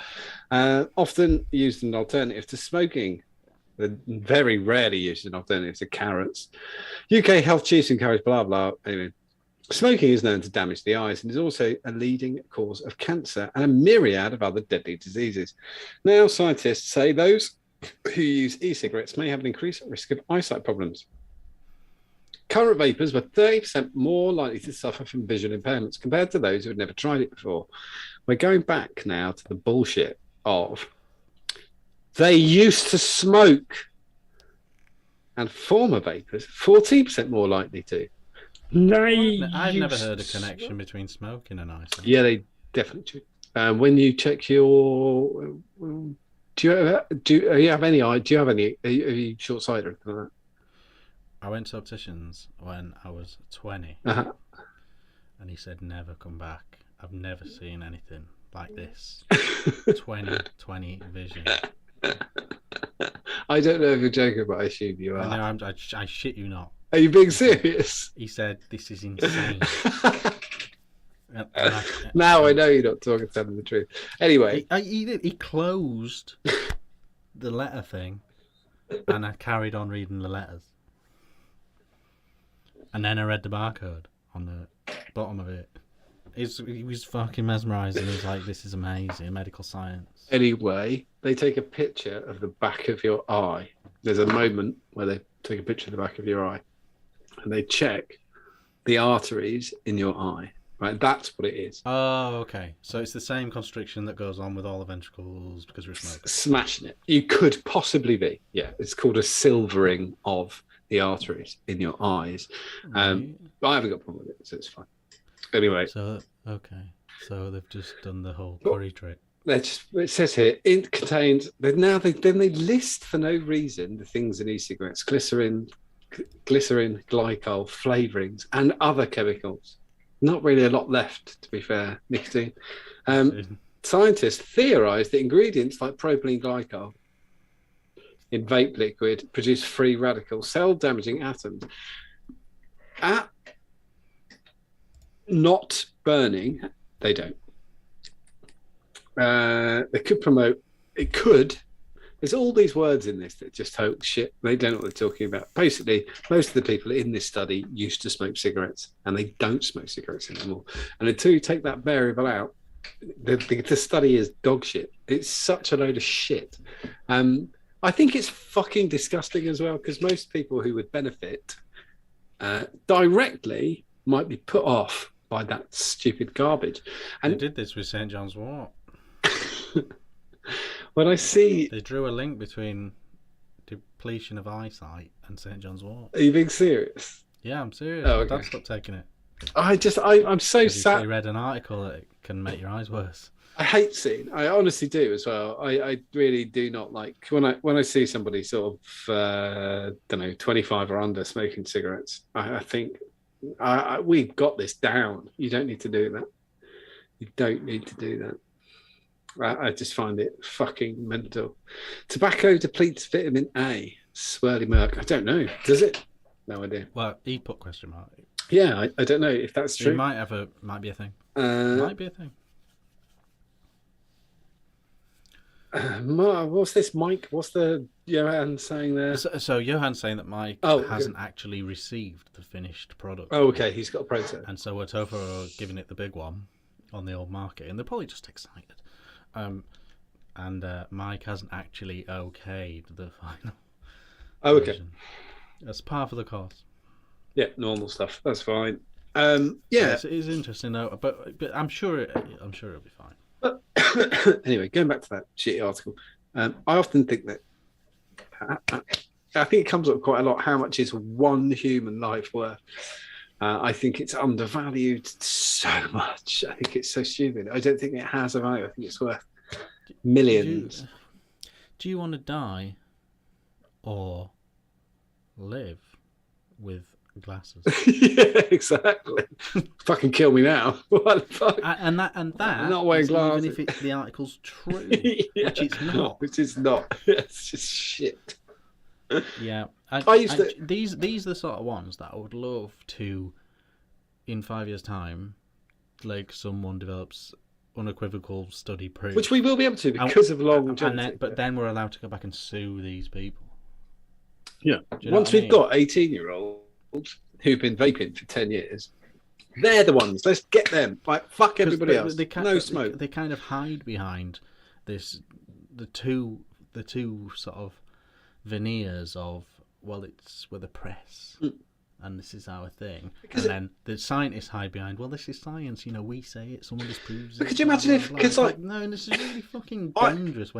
Often used as an alternative to smoking. They're very rarely used as an alternative to carrots. UK health chiefs encourage blah, blah. Anyway, smoking is known to damage the eyes and is also a leading cause of cancer and a myriad of other deadly diseases. Now, scientists say those who use e-cigarettes may have an increased risk of eyesight problems. Current vapers were 30% more likely to suffer from vision impairments compared to those who had never tried it before. We're going back now to the bullshit of they used to smoke, and former vapers 14% more likely to.
I've never heard a connection between smoking and eyesight.
Yeah, they definitely do. When you check your, do you have any? Are you short-sighted or anything like that?
I went to opticians when I was 20,
and
he said, "Never come back. I've never seen anything like this." 20/20 vision.
I don't know if you're joking, but I assume you are.
No, I shit you not.
Are you being serious?
He said, "This is insane."
Now I know you're not telling the truth. Anyway,
he closed the letter thing, and I carried on reading the letters. And then I read the barcode on the bottom of it. He was fucking mesmerising. He was like, "This is amazing, medical science."
Anyway, they take a picture of the back of your eye. There's a moment where they take a picture of the back of your eye, and they check the arteries in your eye. Right, that's what it is.
Oh, okay. So it's the same constriction that goes on with all the ventricles because we're smoking.
Smashing it. You could possibly be. Yeah, it's called a silvering of the arteries in your eyes.
Right.
But I haven't got a problem with it, so it's fine. Anyway.
So they've just done the whole curry trick.
It says here, it contains, they list for no reason the things in e-cigarettes, glycerin, glycol, flavourings, and other chemicals. Not really a lot left, to be fair, nicotine. Scientists theorise that ingredients like propylene glycol in vape liquid produce free radical cell-damaging atoms. At not burning, they don't. They could promote. It could. There's all these words in this that just hoax shit. They don't know what they're talking about. Basically, most of the people in this study used to smoke cigarettes, and they don't smoke cigarettes anymore. And until you take that variable out, the study is dog shit. It's such a load of shit. I think it's fucking disgusting as well, because most people who would benefit directly might be put off by that stupid garbage. And
they did this with St. John's wort.
When I see...
They drew a link between depletion of eyesight and St. John's wort.
Are you being serious?
Yeah, I'm serious.
Oh, okay.
Dad stopped taking it.
I'm so sad.
He read an article that it can make your eyes worse.
I hate seeing. I honestly do as well. I really do not like when I see somebody sort of 25 or under smoking cigarettes. I think we've got this down. You don't need to do that. You don't need to do that. I just find it fucking mental. Tobacco depletes vitamin A. Swirly Merc. I don't know. Does it? No idea.
Well, he put question mark.
Yeah, I don't know if that's true.
It might be a thing. Might be a thing.
What's this, Mike? What's the Johan saying there?
So Johan's saying that Mike hasn't actually received the finished product.
Oh, okay. He's got a prototype.
And so Tofa are giving it the big one on the old market, and they're probably just excited. And Mike hasn't actually okayed the final.
Oh, okay.
Version. That's par for the course.
Yeah, normal stuff. That's fine.
It is interesting though, but I'm sure it'll be fine.
But anyway, going back to that shitty article, I often think that I think it comes up quite a lot. How much is one human life worth? I think it's undervalued so much. I think it's so stupid. I don't think it has a value. I think it's worth millions.
Do you want to die or live with glasses?
Yeah, exactly. Fucking kill me now. What the fuck?
And that
I'm not wearing glasses.
Even if the article's true,
yeah,
which it's not.
Which is not. It's just shit.
Yeah, these are the sort of ones that I would love to, in 5 years' time, like someone develops unequivocal study proof,
which we will be able to because of longevity.
But then we're allowed to go back and sue these people.
Yeah. Once we've got 18-year-olds who've been vaping for 10 years, they're the ones. Let's get them. Like, fuck everybody else. No smoke.
They kind of hide behind this, the two sort of veneers of, well, we're the press. And this is our thing. Then the scientists hide behind, well, this is science, we say it, someone disproves it.
Could you imagine if, because
no, this is really fucking dangerous.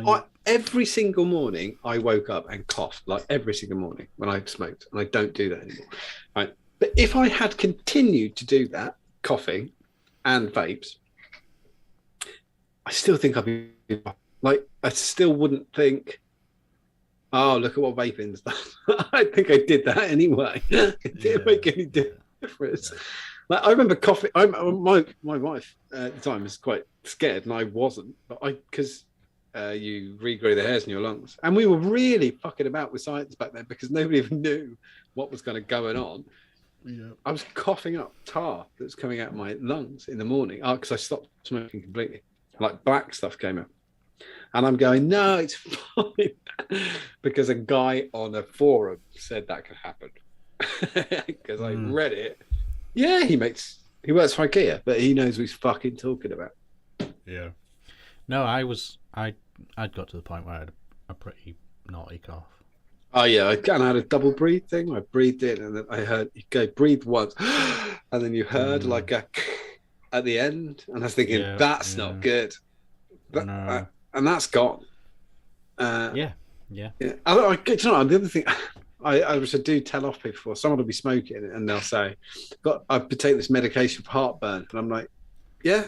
Every single morning I woke up and coughed, like every single morning when I smoked, and I don't do that anymore. Right? But if I had continued to do that, coughing and vapes, I still think I'd be, like, I still wouldn't think, oh, look at what vaping's done. I think I did that anyway. It didn't make any difference. Like, I remember coughing. My wife at the time was quite scared, and I wasn't. But because you regrow the hairs in your lungs, and we were really fucking about with science back then because nobody even knew what was going on. Yeah. I was coughing up tar that was coming out of my lungs in the morning because I stopped smoking completely. Like black stuff came out. And I'm going, no, it's fine. Because a guy on a forum said that could happen. Because I read it. Yeah, he works for IKEA, but he knows what he's fucking talking about.
Yeah. No, I'd got to the point where I had a pretty naughty cough.
Oh, yeah. I had a double breathe thing. I breathed in, and then I heard, you go, breathe once. And then you heard like a at the end. And I was thinking, that's not good. No. And that's gone.
Yeah.
You know, the other thing, I do tell off people before. Someone will be smoking and they'll say, I've been taking this medication for heartburn. And I'm like, yeah,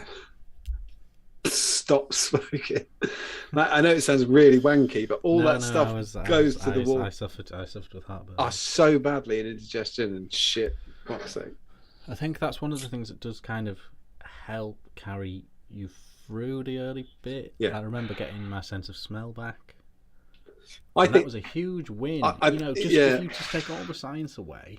stop smoking. Like, I know it sounds really wanky, but that stuff goes to the wall.
I suffered with heartburn.
So badly in indigestion and shit. Fuck's sake.
I think that's one of the things that does kind of help carry you through the early bit. Yeah. I remember getting my sense of smell back. I think that was a huge win. If you just take all the science away,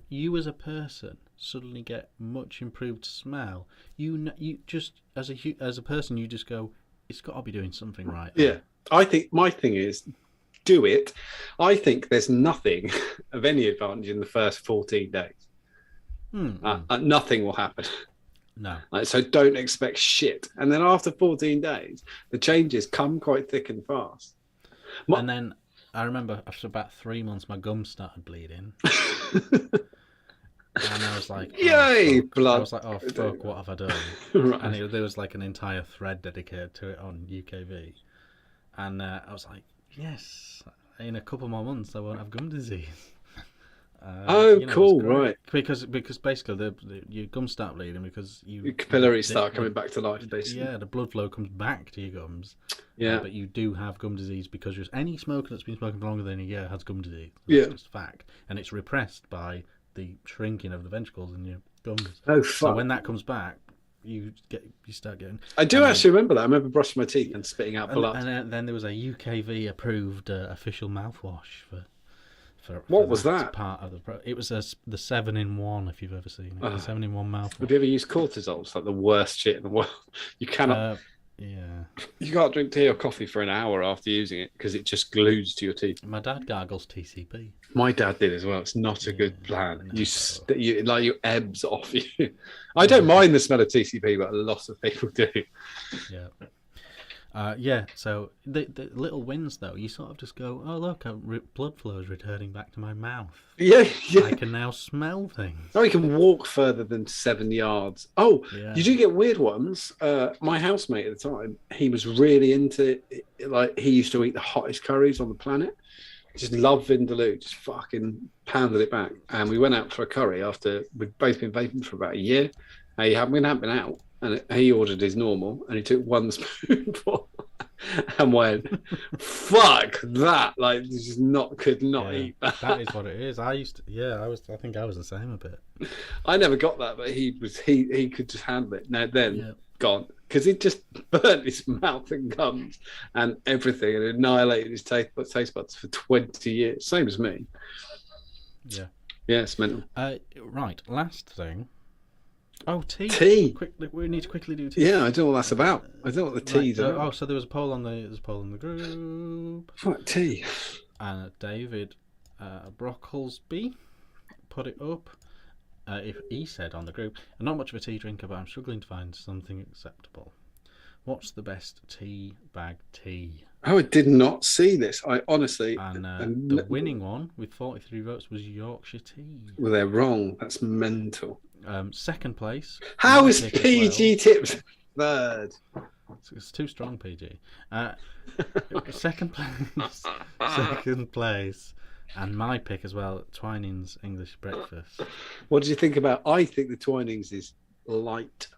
you as a person suddenly get much improved smell. You just as a person, you just go, it's got to be doing something right.
Yeah, I think my thing is do it. I think there's nothing of any advantage in the first 14 days. Nothing will happen.
No.
So don't expect shit. And then after 14 days, the changes come quite thick and fast.
And then I remember after about 3 months, my gums started bleeding. And I was like,
yay, blood.
I was like, oh, fuck, what have I done?
Right.
And there was like an entire thread dedicated to it on UKV. And I was like, yes, in a couple more months, I won't have gum disease.
Cool, right?
Because basically your gums start bleeding because your
capillaries start coming back to life, basically.
Yeah, the blood flow comes back to your gums.
Yeah,
but you do have gum disease because any smoker that's been smoking for longer than a year has gum disease.
That's
just fact, and it's repressed by the shrinking of the ventricles in your gums.
Oh, fuck.
So when that comes back, you start getting.
I do actually remember that. I remember brushing my teeth and spitting out blood.
And then there was a UKV approved official mouthwash for
what was that?
Part of it was the 7-in-1, if you've ever seen it. The 7-in-1 mouthwash.
Have you ever used cortisol? It's like the worst shit in the world. You cannot.
Yeah.
You can't drink tea or coffee for an hour after using it because it just glues to your teeth.
My dad gargles TCP.
My dad did as well. It's not a good plan.
No.
You like your ebbs off you. I don't mind the smell of TCP, but a lot of people do.
Yeah. So the little wins though, you sort of just go, oh look, blood flow is returning back to my mouth.
Yeah.
I can now smell things.
Oh, you can walk further than 7 yards. Oh, you do get weird ones. My housemate at the time, he was really into like he used to eat the hottest curries on the planet. Just loved Vindaloo, just fucking pounded it back. And we went out for a curry after we'd both been vaping for about a year. We hadn't been out, and he ordered his normal, and he took one spoonful and went, "Fuck that!" Like, just could not eat that.
That is what it is. I think I was the same a bit.
I never got that, but he could just handle it. Now then, gone, because it just burnt his mouth and gums and everything, and annihilated his taste buds for 20 years. Same as me. Yeah, it's mental.
Right, last thing. Oh, tea.
Tea.
We need to quickly do tea.
Yeah, I don't know what that's about. I don't know what the tea's about.
So there was a poll on the group.
What tea?
And David Brocklesby put it up. If he said on the group, I'm not much of a tea drinker, but I'm struggling to find something acceptable. What's the best tea bag tea?
Oh, I did not see this. I honestly.
And the winning one with 43 votes was Yorkshire tea.
Well, they're wrong. That's mental.
Second place.
How is PG Tips third?
It's too strong, PG. Second place, and my pick as well, Twinings English Breakfast.
What did you think about? I think the Twinings is light.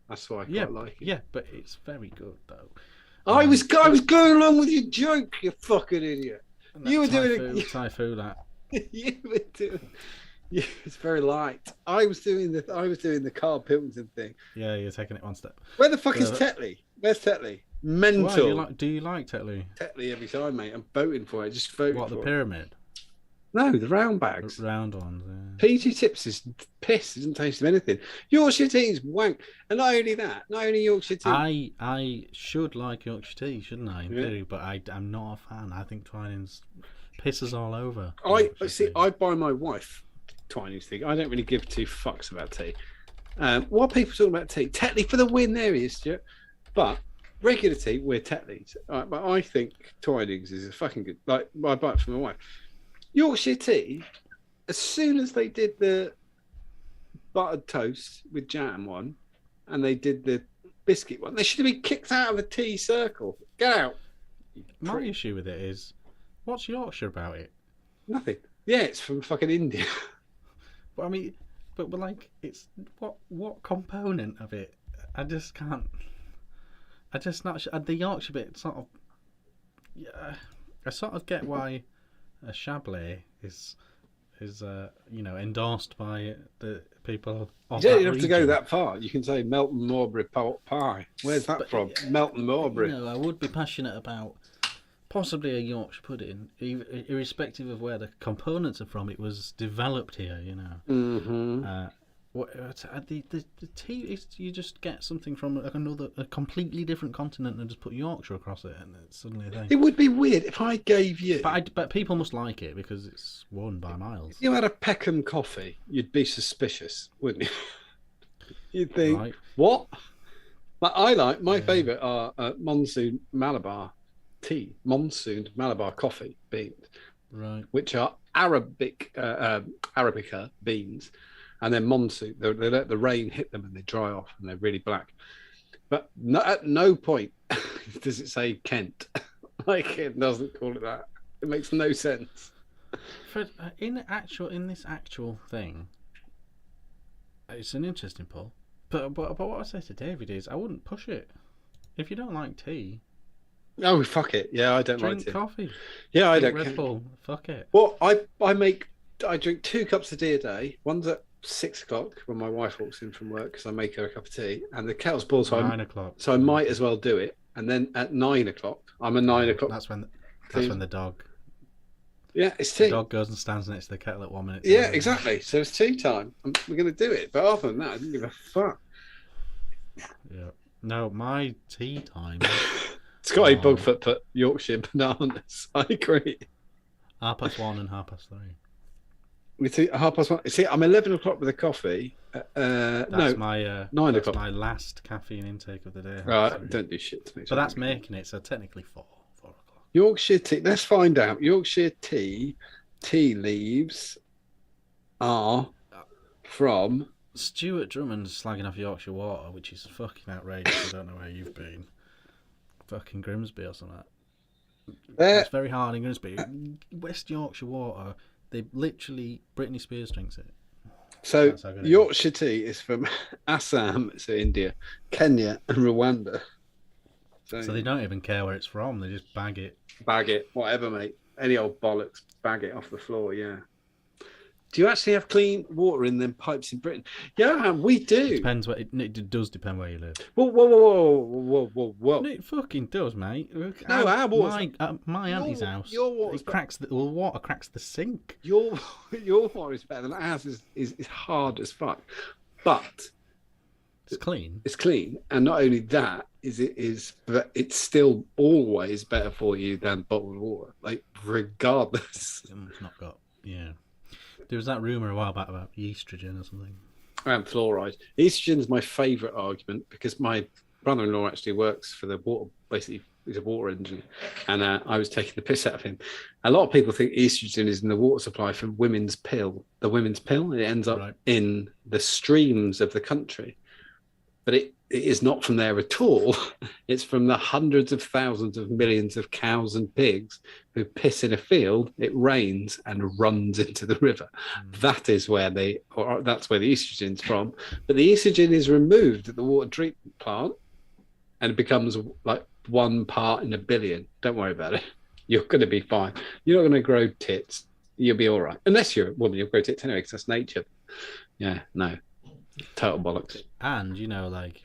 That's why I quite like it.
Yeah, but it's very good though.
I was going along with your joke, you fucking idiot. You were doing
Thai-fu that.
You were doing. Yeah, it's very light. I was doing the Carl Pilkington thing.
Yeah, you're taking it one step.
Where the fuck is Tetley? Where's Tetley? Mental.
Well, do you like Tetley?
Tetley every time, mate. I'm voting for it. Just voting
for
the
pyramid?
No, the round bags.
The round ones, yeah.
PG Tips is piss. It doesn't taste of anything. Yorkshire tea is wank. And not only Yorkshire tea.
I should like Yorkshire tea, shouldn't I? In theory, but I'm not a fan. I think Twinings pisses all over.
I buy my wife Twinings thing. I don't really give two fucks about tea. What are people talking about tea? Tetley for the win, there he is, Stuart. But regular tea, we're Tetley's. But I think Twinings is a fucking good. Like, I buy it for my wife. Yorkshire tea, as soon as they did the buttered toast with jam one, and they did the biscuit one, they should have been kicked out of the tea circle. Get out.
My issue with it is, what's Yorkshire about it?
Nothing. Yeah, it's from fucking India.
But I mean, but like, it's what component of it? I just can't. I just not. The Yorkshire bit sort of. Yeah, I sort of get why a Chablis is endorsed by the people of
you
that
don't have to go
region.
that far. You can say Melton Mowbray pot pie. Where's that from? Melton Mowbray.
I would be passionate about possibly a Yorkshire pudding, irrespective of where the components are from. It was developed here,
Mm-hmm.
The tea is, you just get something from a completely different continent and just put Yorkshire across it, and it's suddenly a thing.
It would be weird if I gave you.
But people must like it because it's won by miles.
You had a Peckham coffee, you'd be suspicious, wouldn't you? You'd think, right. What? But I like my favourite are Monsoon Malabar tea, Monsoon Malabar coffee beans,
right? Which
are Arabica beans. And then monsoon, they let the rain hit them and they dry off and they're really black. But at no point does it say Kent. Like, it doesn't call it that. It makes no sense.
In this actual thing, it's an interesting poll. But what I say to David is, I wouldn't push it. If you don't like tea,
oh fuck it. Yeah, I don't like tea.
Drink coffee.
Yeah, I don't.
Red Bull. Fuck it.
Well, I drink 2 cups of tea a day. One's at 6 o'clock when my wife walks in from work because I make her a cup of tea, and the kettle's boiled. So
9 o'clock.
So I might as well do it. And then at 9 o'clock, I'm a 9 o'clock.
That's when the dog.
Yeah, it's tea.
The dog goes and stands next to the kettle at 1 minute.
Yeah, exactly. So it's tea time. We're going to do it. But other than that, I didn't give a fuck.
Yeah. No, my tea time.
Scotty Bugfoot put Yorkshire bananas. I agree.
1:30 and 3:30.
We see 1:30. See, I'm 11 o'clock with a coffee.
That's
no,
my
9
that's
o'clock.
my last caffeine intake of the day.
Right, don't do shit to me.
But that's making it, so technically 4 o'clock.
Yorkshire tea. Let's find out. Yorkshire tea leaves are from.
Stuart Drummond's slagging off Yorkshire water, which is fucking outrageous. I don't know where you've been. Fucking Grimsby or something. It's very hard in Grimsby. West Yorkshire water, they literally, Britney Spears drinks it.
So Yorkshire tea is from Assam, so India, Kenya and Rwanda.
So they don't even care where it's from, they just bag it.
Bag it, whatever, mate. Any old bollocks, bag it off the floor, yeah. Do you actually have clean water in them pipes in Britain? Yeah, we do.
Depends what it does depend where you live.
Whoa.
No, it fucking does, mate. Look,
no, our water.
My auntie's house.
Your water
cracks water cracks the sink.
Your water is better than ours. Is hard as fuck, but
it's clean.
It's clean, and not only that but it's still always better for you than bottled water. Like regardless.
It's not got There was that rumour a while back about estrogen or something.
And fluoride. Estrogen is my favourite argument because my brother-in-law actually works for the water, basically he's a water engineer, and I was taking the piss out of him. A lot of people think estrogen is in the water supply from women's pill. The women's pill, it ends up in the streams of the country. But it is not from there at all. It's from the hundreds of thousands of millions of cows and pigs who piss in a field, it rains and runs into the river. That is where that's where the estrogen's from. But the estrogen is removed at the water treatment plant and it becomes like 1 part in a billion. Don't worry about it. You're going to be fine. You're not going to grow tits. You'll be all right. Unless you're a woman, you'll grow tits anyway because that's nature. Yeah, no. Total bollocks.
And like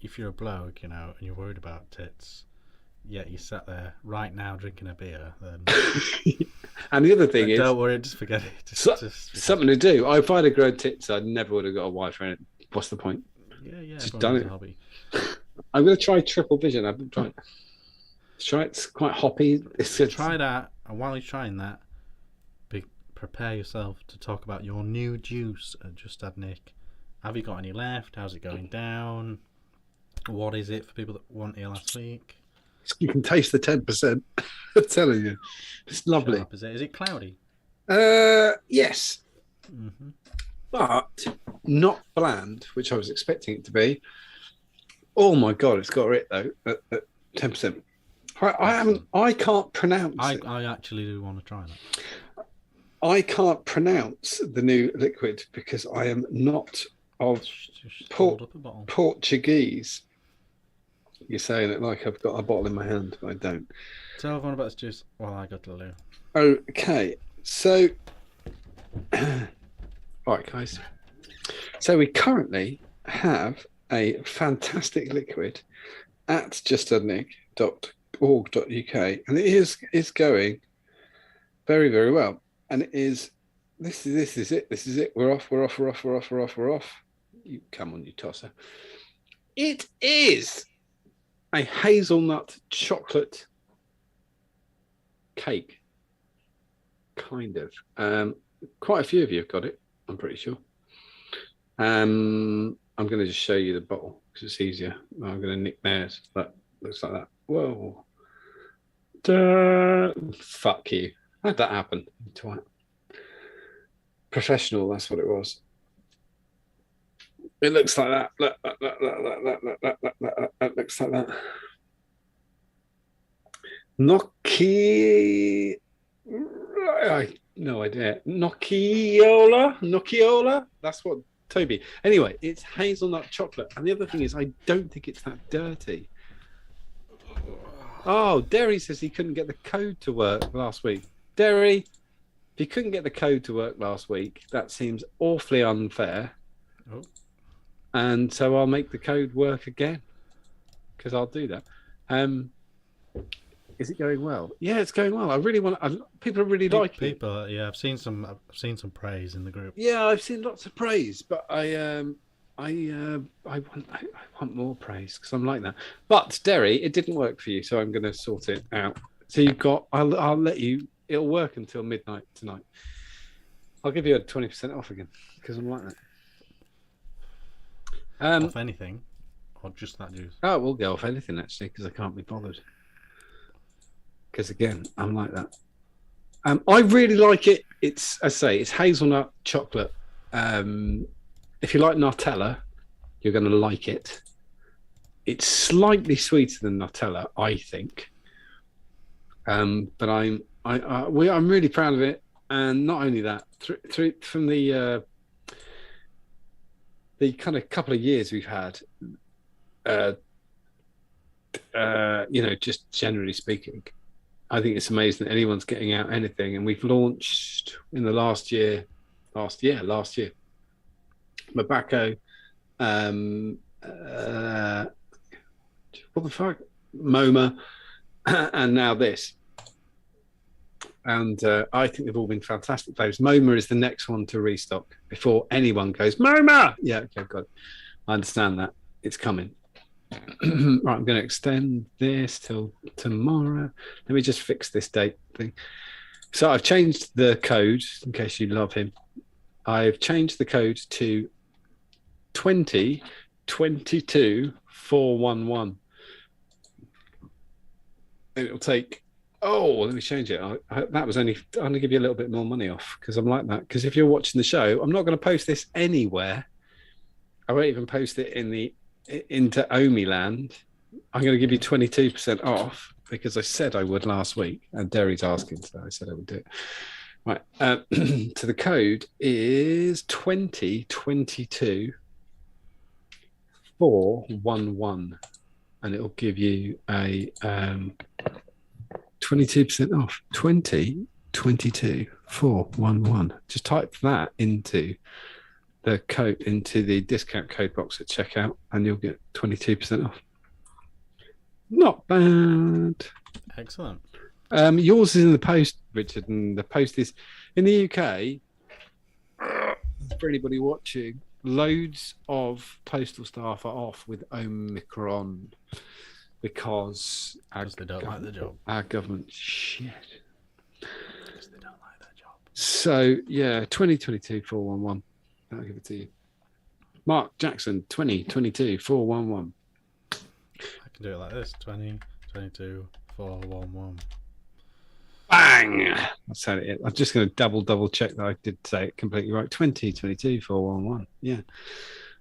if you're a bloke, and you're worried about tits, yet you sat there right now drinking a beer, then
and the other thing is,
don't worry, just forget it. Just
something to do. If I'd have grown tits, I never would have got a wife or anything. What's the point?
Yeah.
Just done it.
Hobby.
I'm going to try triple vision. I've been trying. Try it's quite hoppy.
Try that, and while you're trying that, prepare yourself to talk about your new juice. Just add Nick. Have you got any left? How's it going down? What is it for people that weren't here last week?
You can taste the 10%. I'm telling you, it's lovely.
Sharp, is it cloudy?
Yes, but not bland, which I was expecting it to be. Oh my god, it's got it though at 10%. I can't pronounce.
I actually do want to try that.
I can't pronounce the new liquid because I am not of Portuguese. You're saying it like I've got a bottle in my hand, but I don't.
Tell everyone about this juice while I go to the loo.
Okay, so all right, guys. So we currently have a fantastic liquid at justadnick.org.uk, and it is going very, very well. And it is. This is it. We're off. You come on, you tosser. It is a hazelnut chocolate cake, kind of. Quite a few of you have got it, I'm pretty sure. I'm going to just show you the bottle because it's easier. I'm going to nick theirs. That looks like that. Whoa. Fuck you. How'd that happen? Twat. Professional, that's what it was. It looks like that. Look, it looks like that. Gnocchi. No idea. Gnocchiola. That's what Toby. Anyway, it's hazelnut chocolate. And the other thing is, I don't think it's that dirty. Oh, Derry says he couldn't get the code to work last week. Derry, if you couldn't get the code to work last week, that seems awfully unfair. Oh. And so I'll make the code work again because I'll do that. Is it going well? Yeah, it's going well. I really want. People are really liking it.
People, yeah, I've seen some praise in the group.
Yeah, I've seen lots of praise, but I I want more praise because I'm like that. But Derry, it didn't work for you, so I'm going to sort it out. So you've got. I'll let you. It'll work until midnight tonight. I'll give you a 20% off again because I'm like that.
Off anything, or just that juice?
Oh, we'll go off anything actually because I can't be bothered. Because again, I'm like that. I really like it. It's hazelnut chocolate. If you like Nutella, you're going to like it. It's slightly sweeter than Nutella, I think. But I'm really proud of it, and not only that, from the kind of couple of years we've had, just generally speaking, I think it's amazing that anyone's getting out anything. And we've launched in the last year, Mabacco, what the fuck, MoMA, and now this. And I think they've all been fantastic flavors. MoMA is the next one to restock before anyone goes, MoMA! Yeah, okay, got it. I understand that. It's coming. Right, I'm going to extend this till tomorrow. Let me just fix this date thing. So I've changed the code, in case you love him. I've changed the code to 2022-411. And it'll take... Oh, let me change it. That was only... I'm going to give you a little bit more money off, because I'm like that. Because if you're watching the show, I'm not going to post this anywhere. I won't even post it into Omi land. I'm going to give you 22% off because I said I would last week, and Derry's asking, so I said I would do it. Right. So the code is 2022-411, and it'll give you a 22% off. 2022-411. Just type that into the code, into the discount code box at checkout, and you'll get 22% off. Not bad.
Excellent.
Yours is in the post, Richard, and the post is in the UK. For anybody watching, loads of postal staff are off with Omicron because
they don't like the job.
Our government shit.
Because they don't like their job.
So yeah, 2022-411. I'll give it to you. Mark Jackson, 2022-411.
I can do it like this: 2022-411.
Bang! That's how it is. I'm just going to double check that I did say it completely right. 2022-411. Yeah.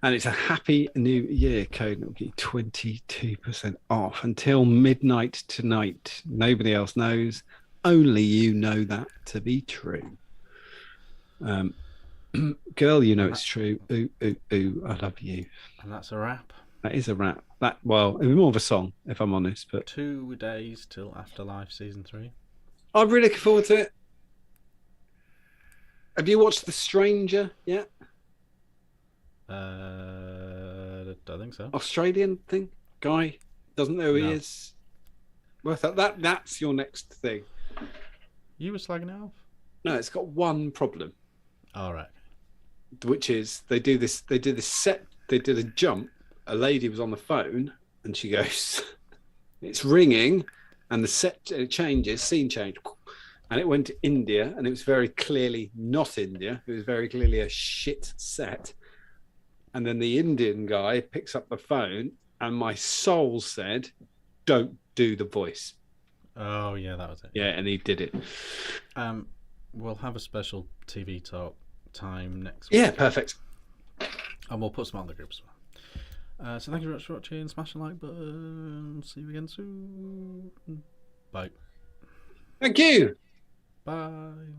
And it's a happy new year code. It'll get you 22% off until midnight tonight. Nobody else knows. Only you know that to be true. Girl, you know it's true. Ooh, ooh, ooh, I love you.
And that's a wrap.
That is a wrap. Well, it was more of a song, if I'm honest. But
2 days till Afterlife Season 3.
I'm really looking forward to it. Have you watched The Stranger yet?
I don't think so.
Australian thing? Guy doesn't know who he is. Well, that's your next thing.
You were slagging it off?
No, it's got one problem.
All right.
Which is they did a jump. A lady was on the phone and she goes, it's ringing, and the set changes, scene change, and it went to India, and it was very clearly not India. It was very clearly a shit set. And then the Indian guy picks up the phone, and my soul said, don't do the voice.
Oh, yeah, that was it.
Yeah, and he did it.
We'll have a special TV talk time next week.
Yeah, perfect.
And we'll put some on the group as well. So thank you very much for watching. Smash the like button. See you again soon. Bye.
Thank you.
Bye.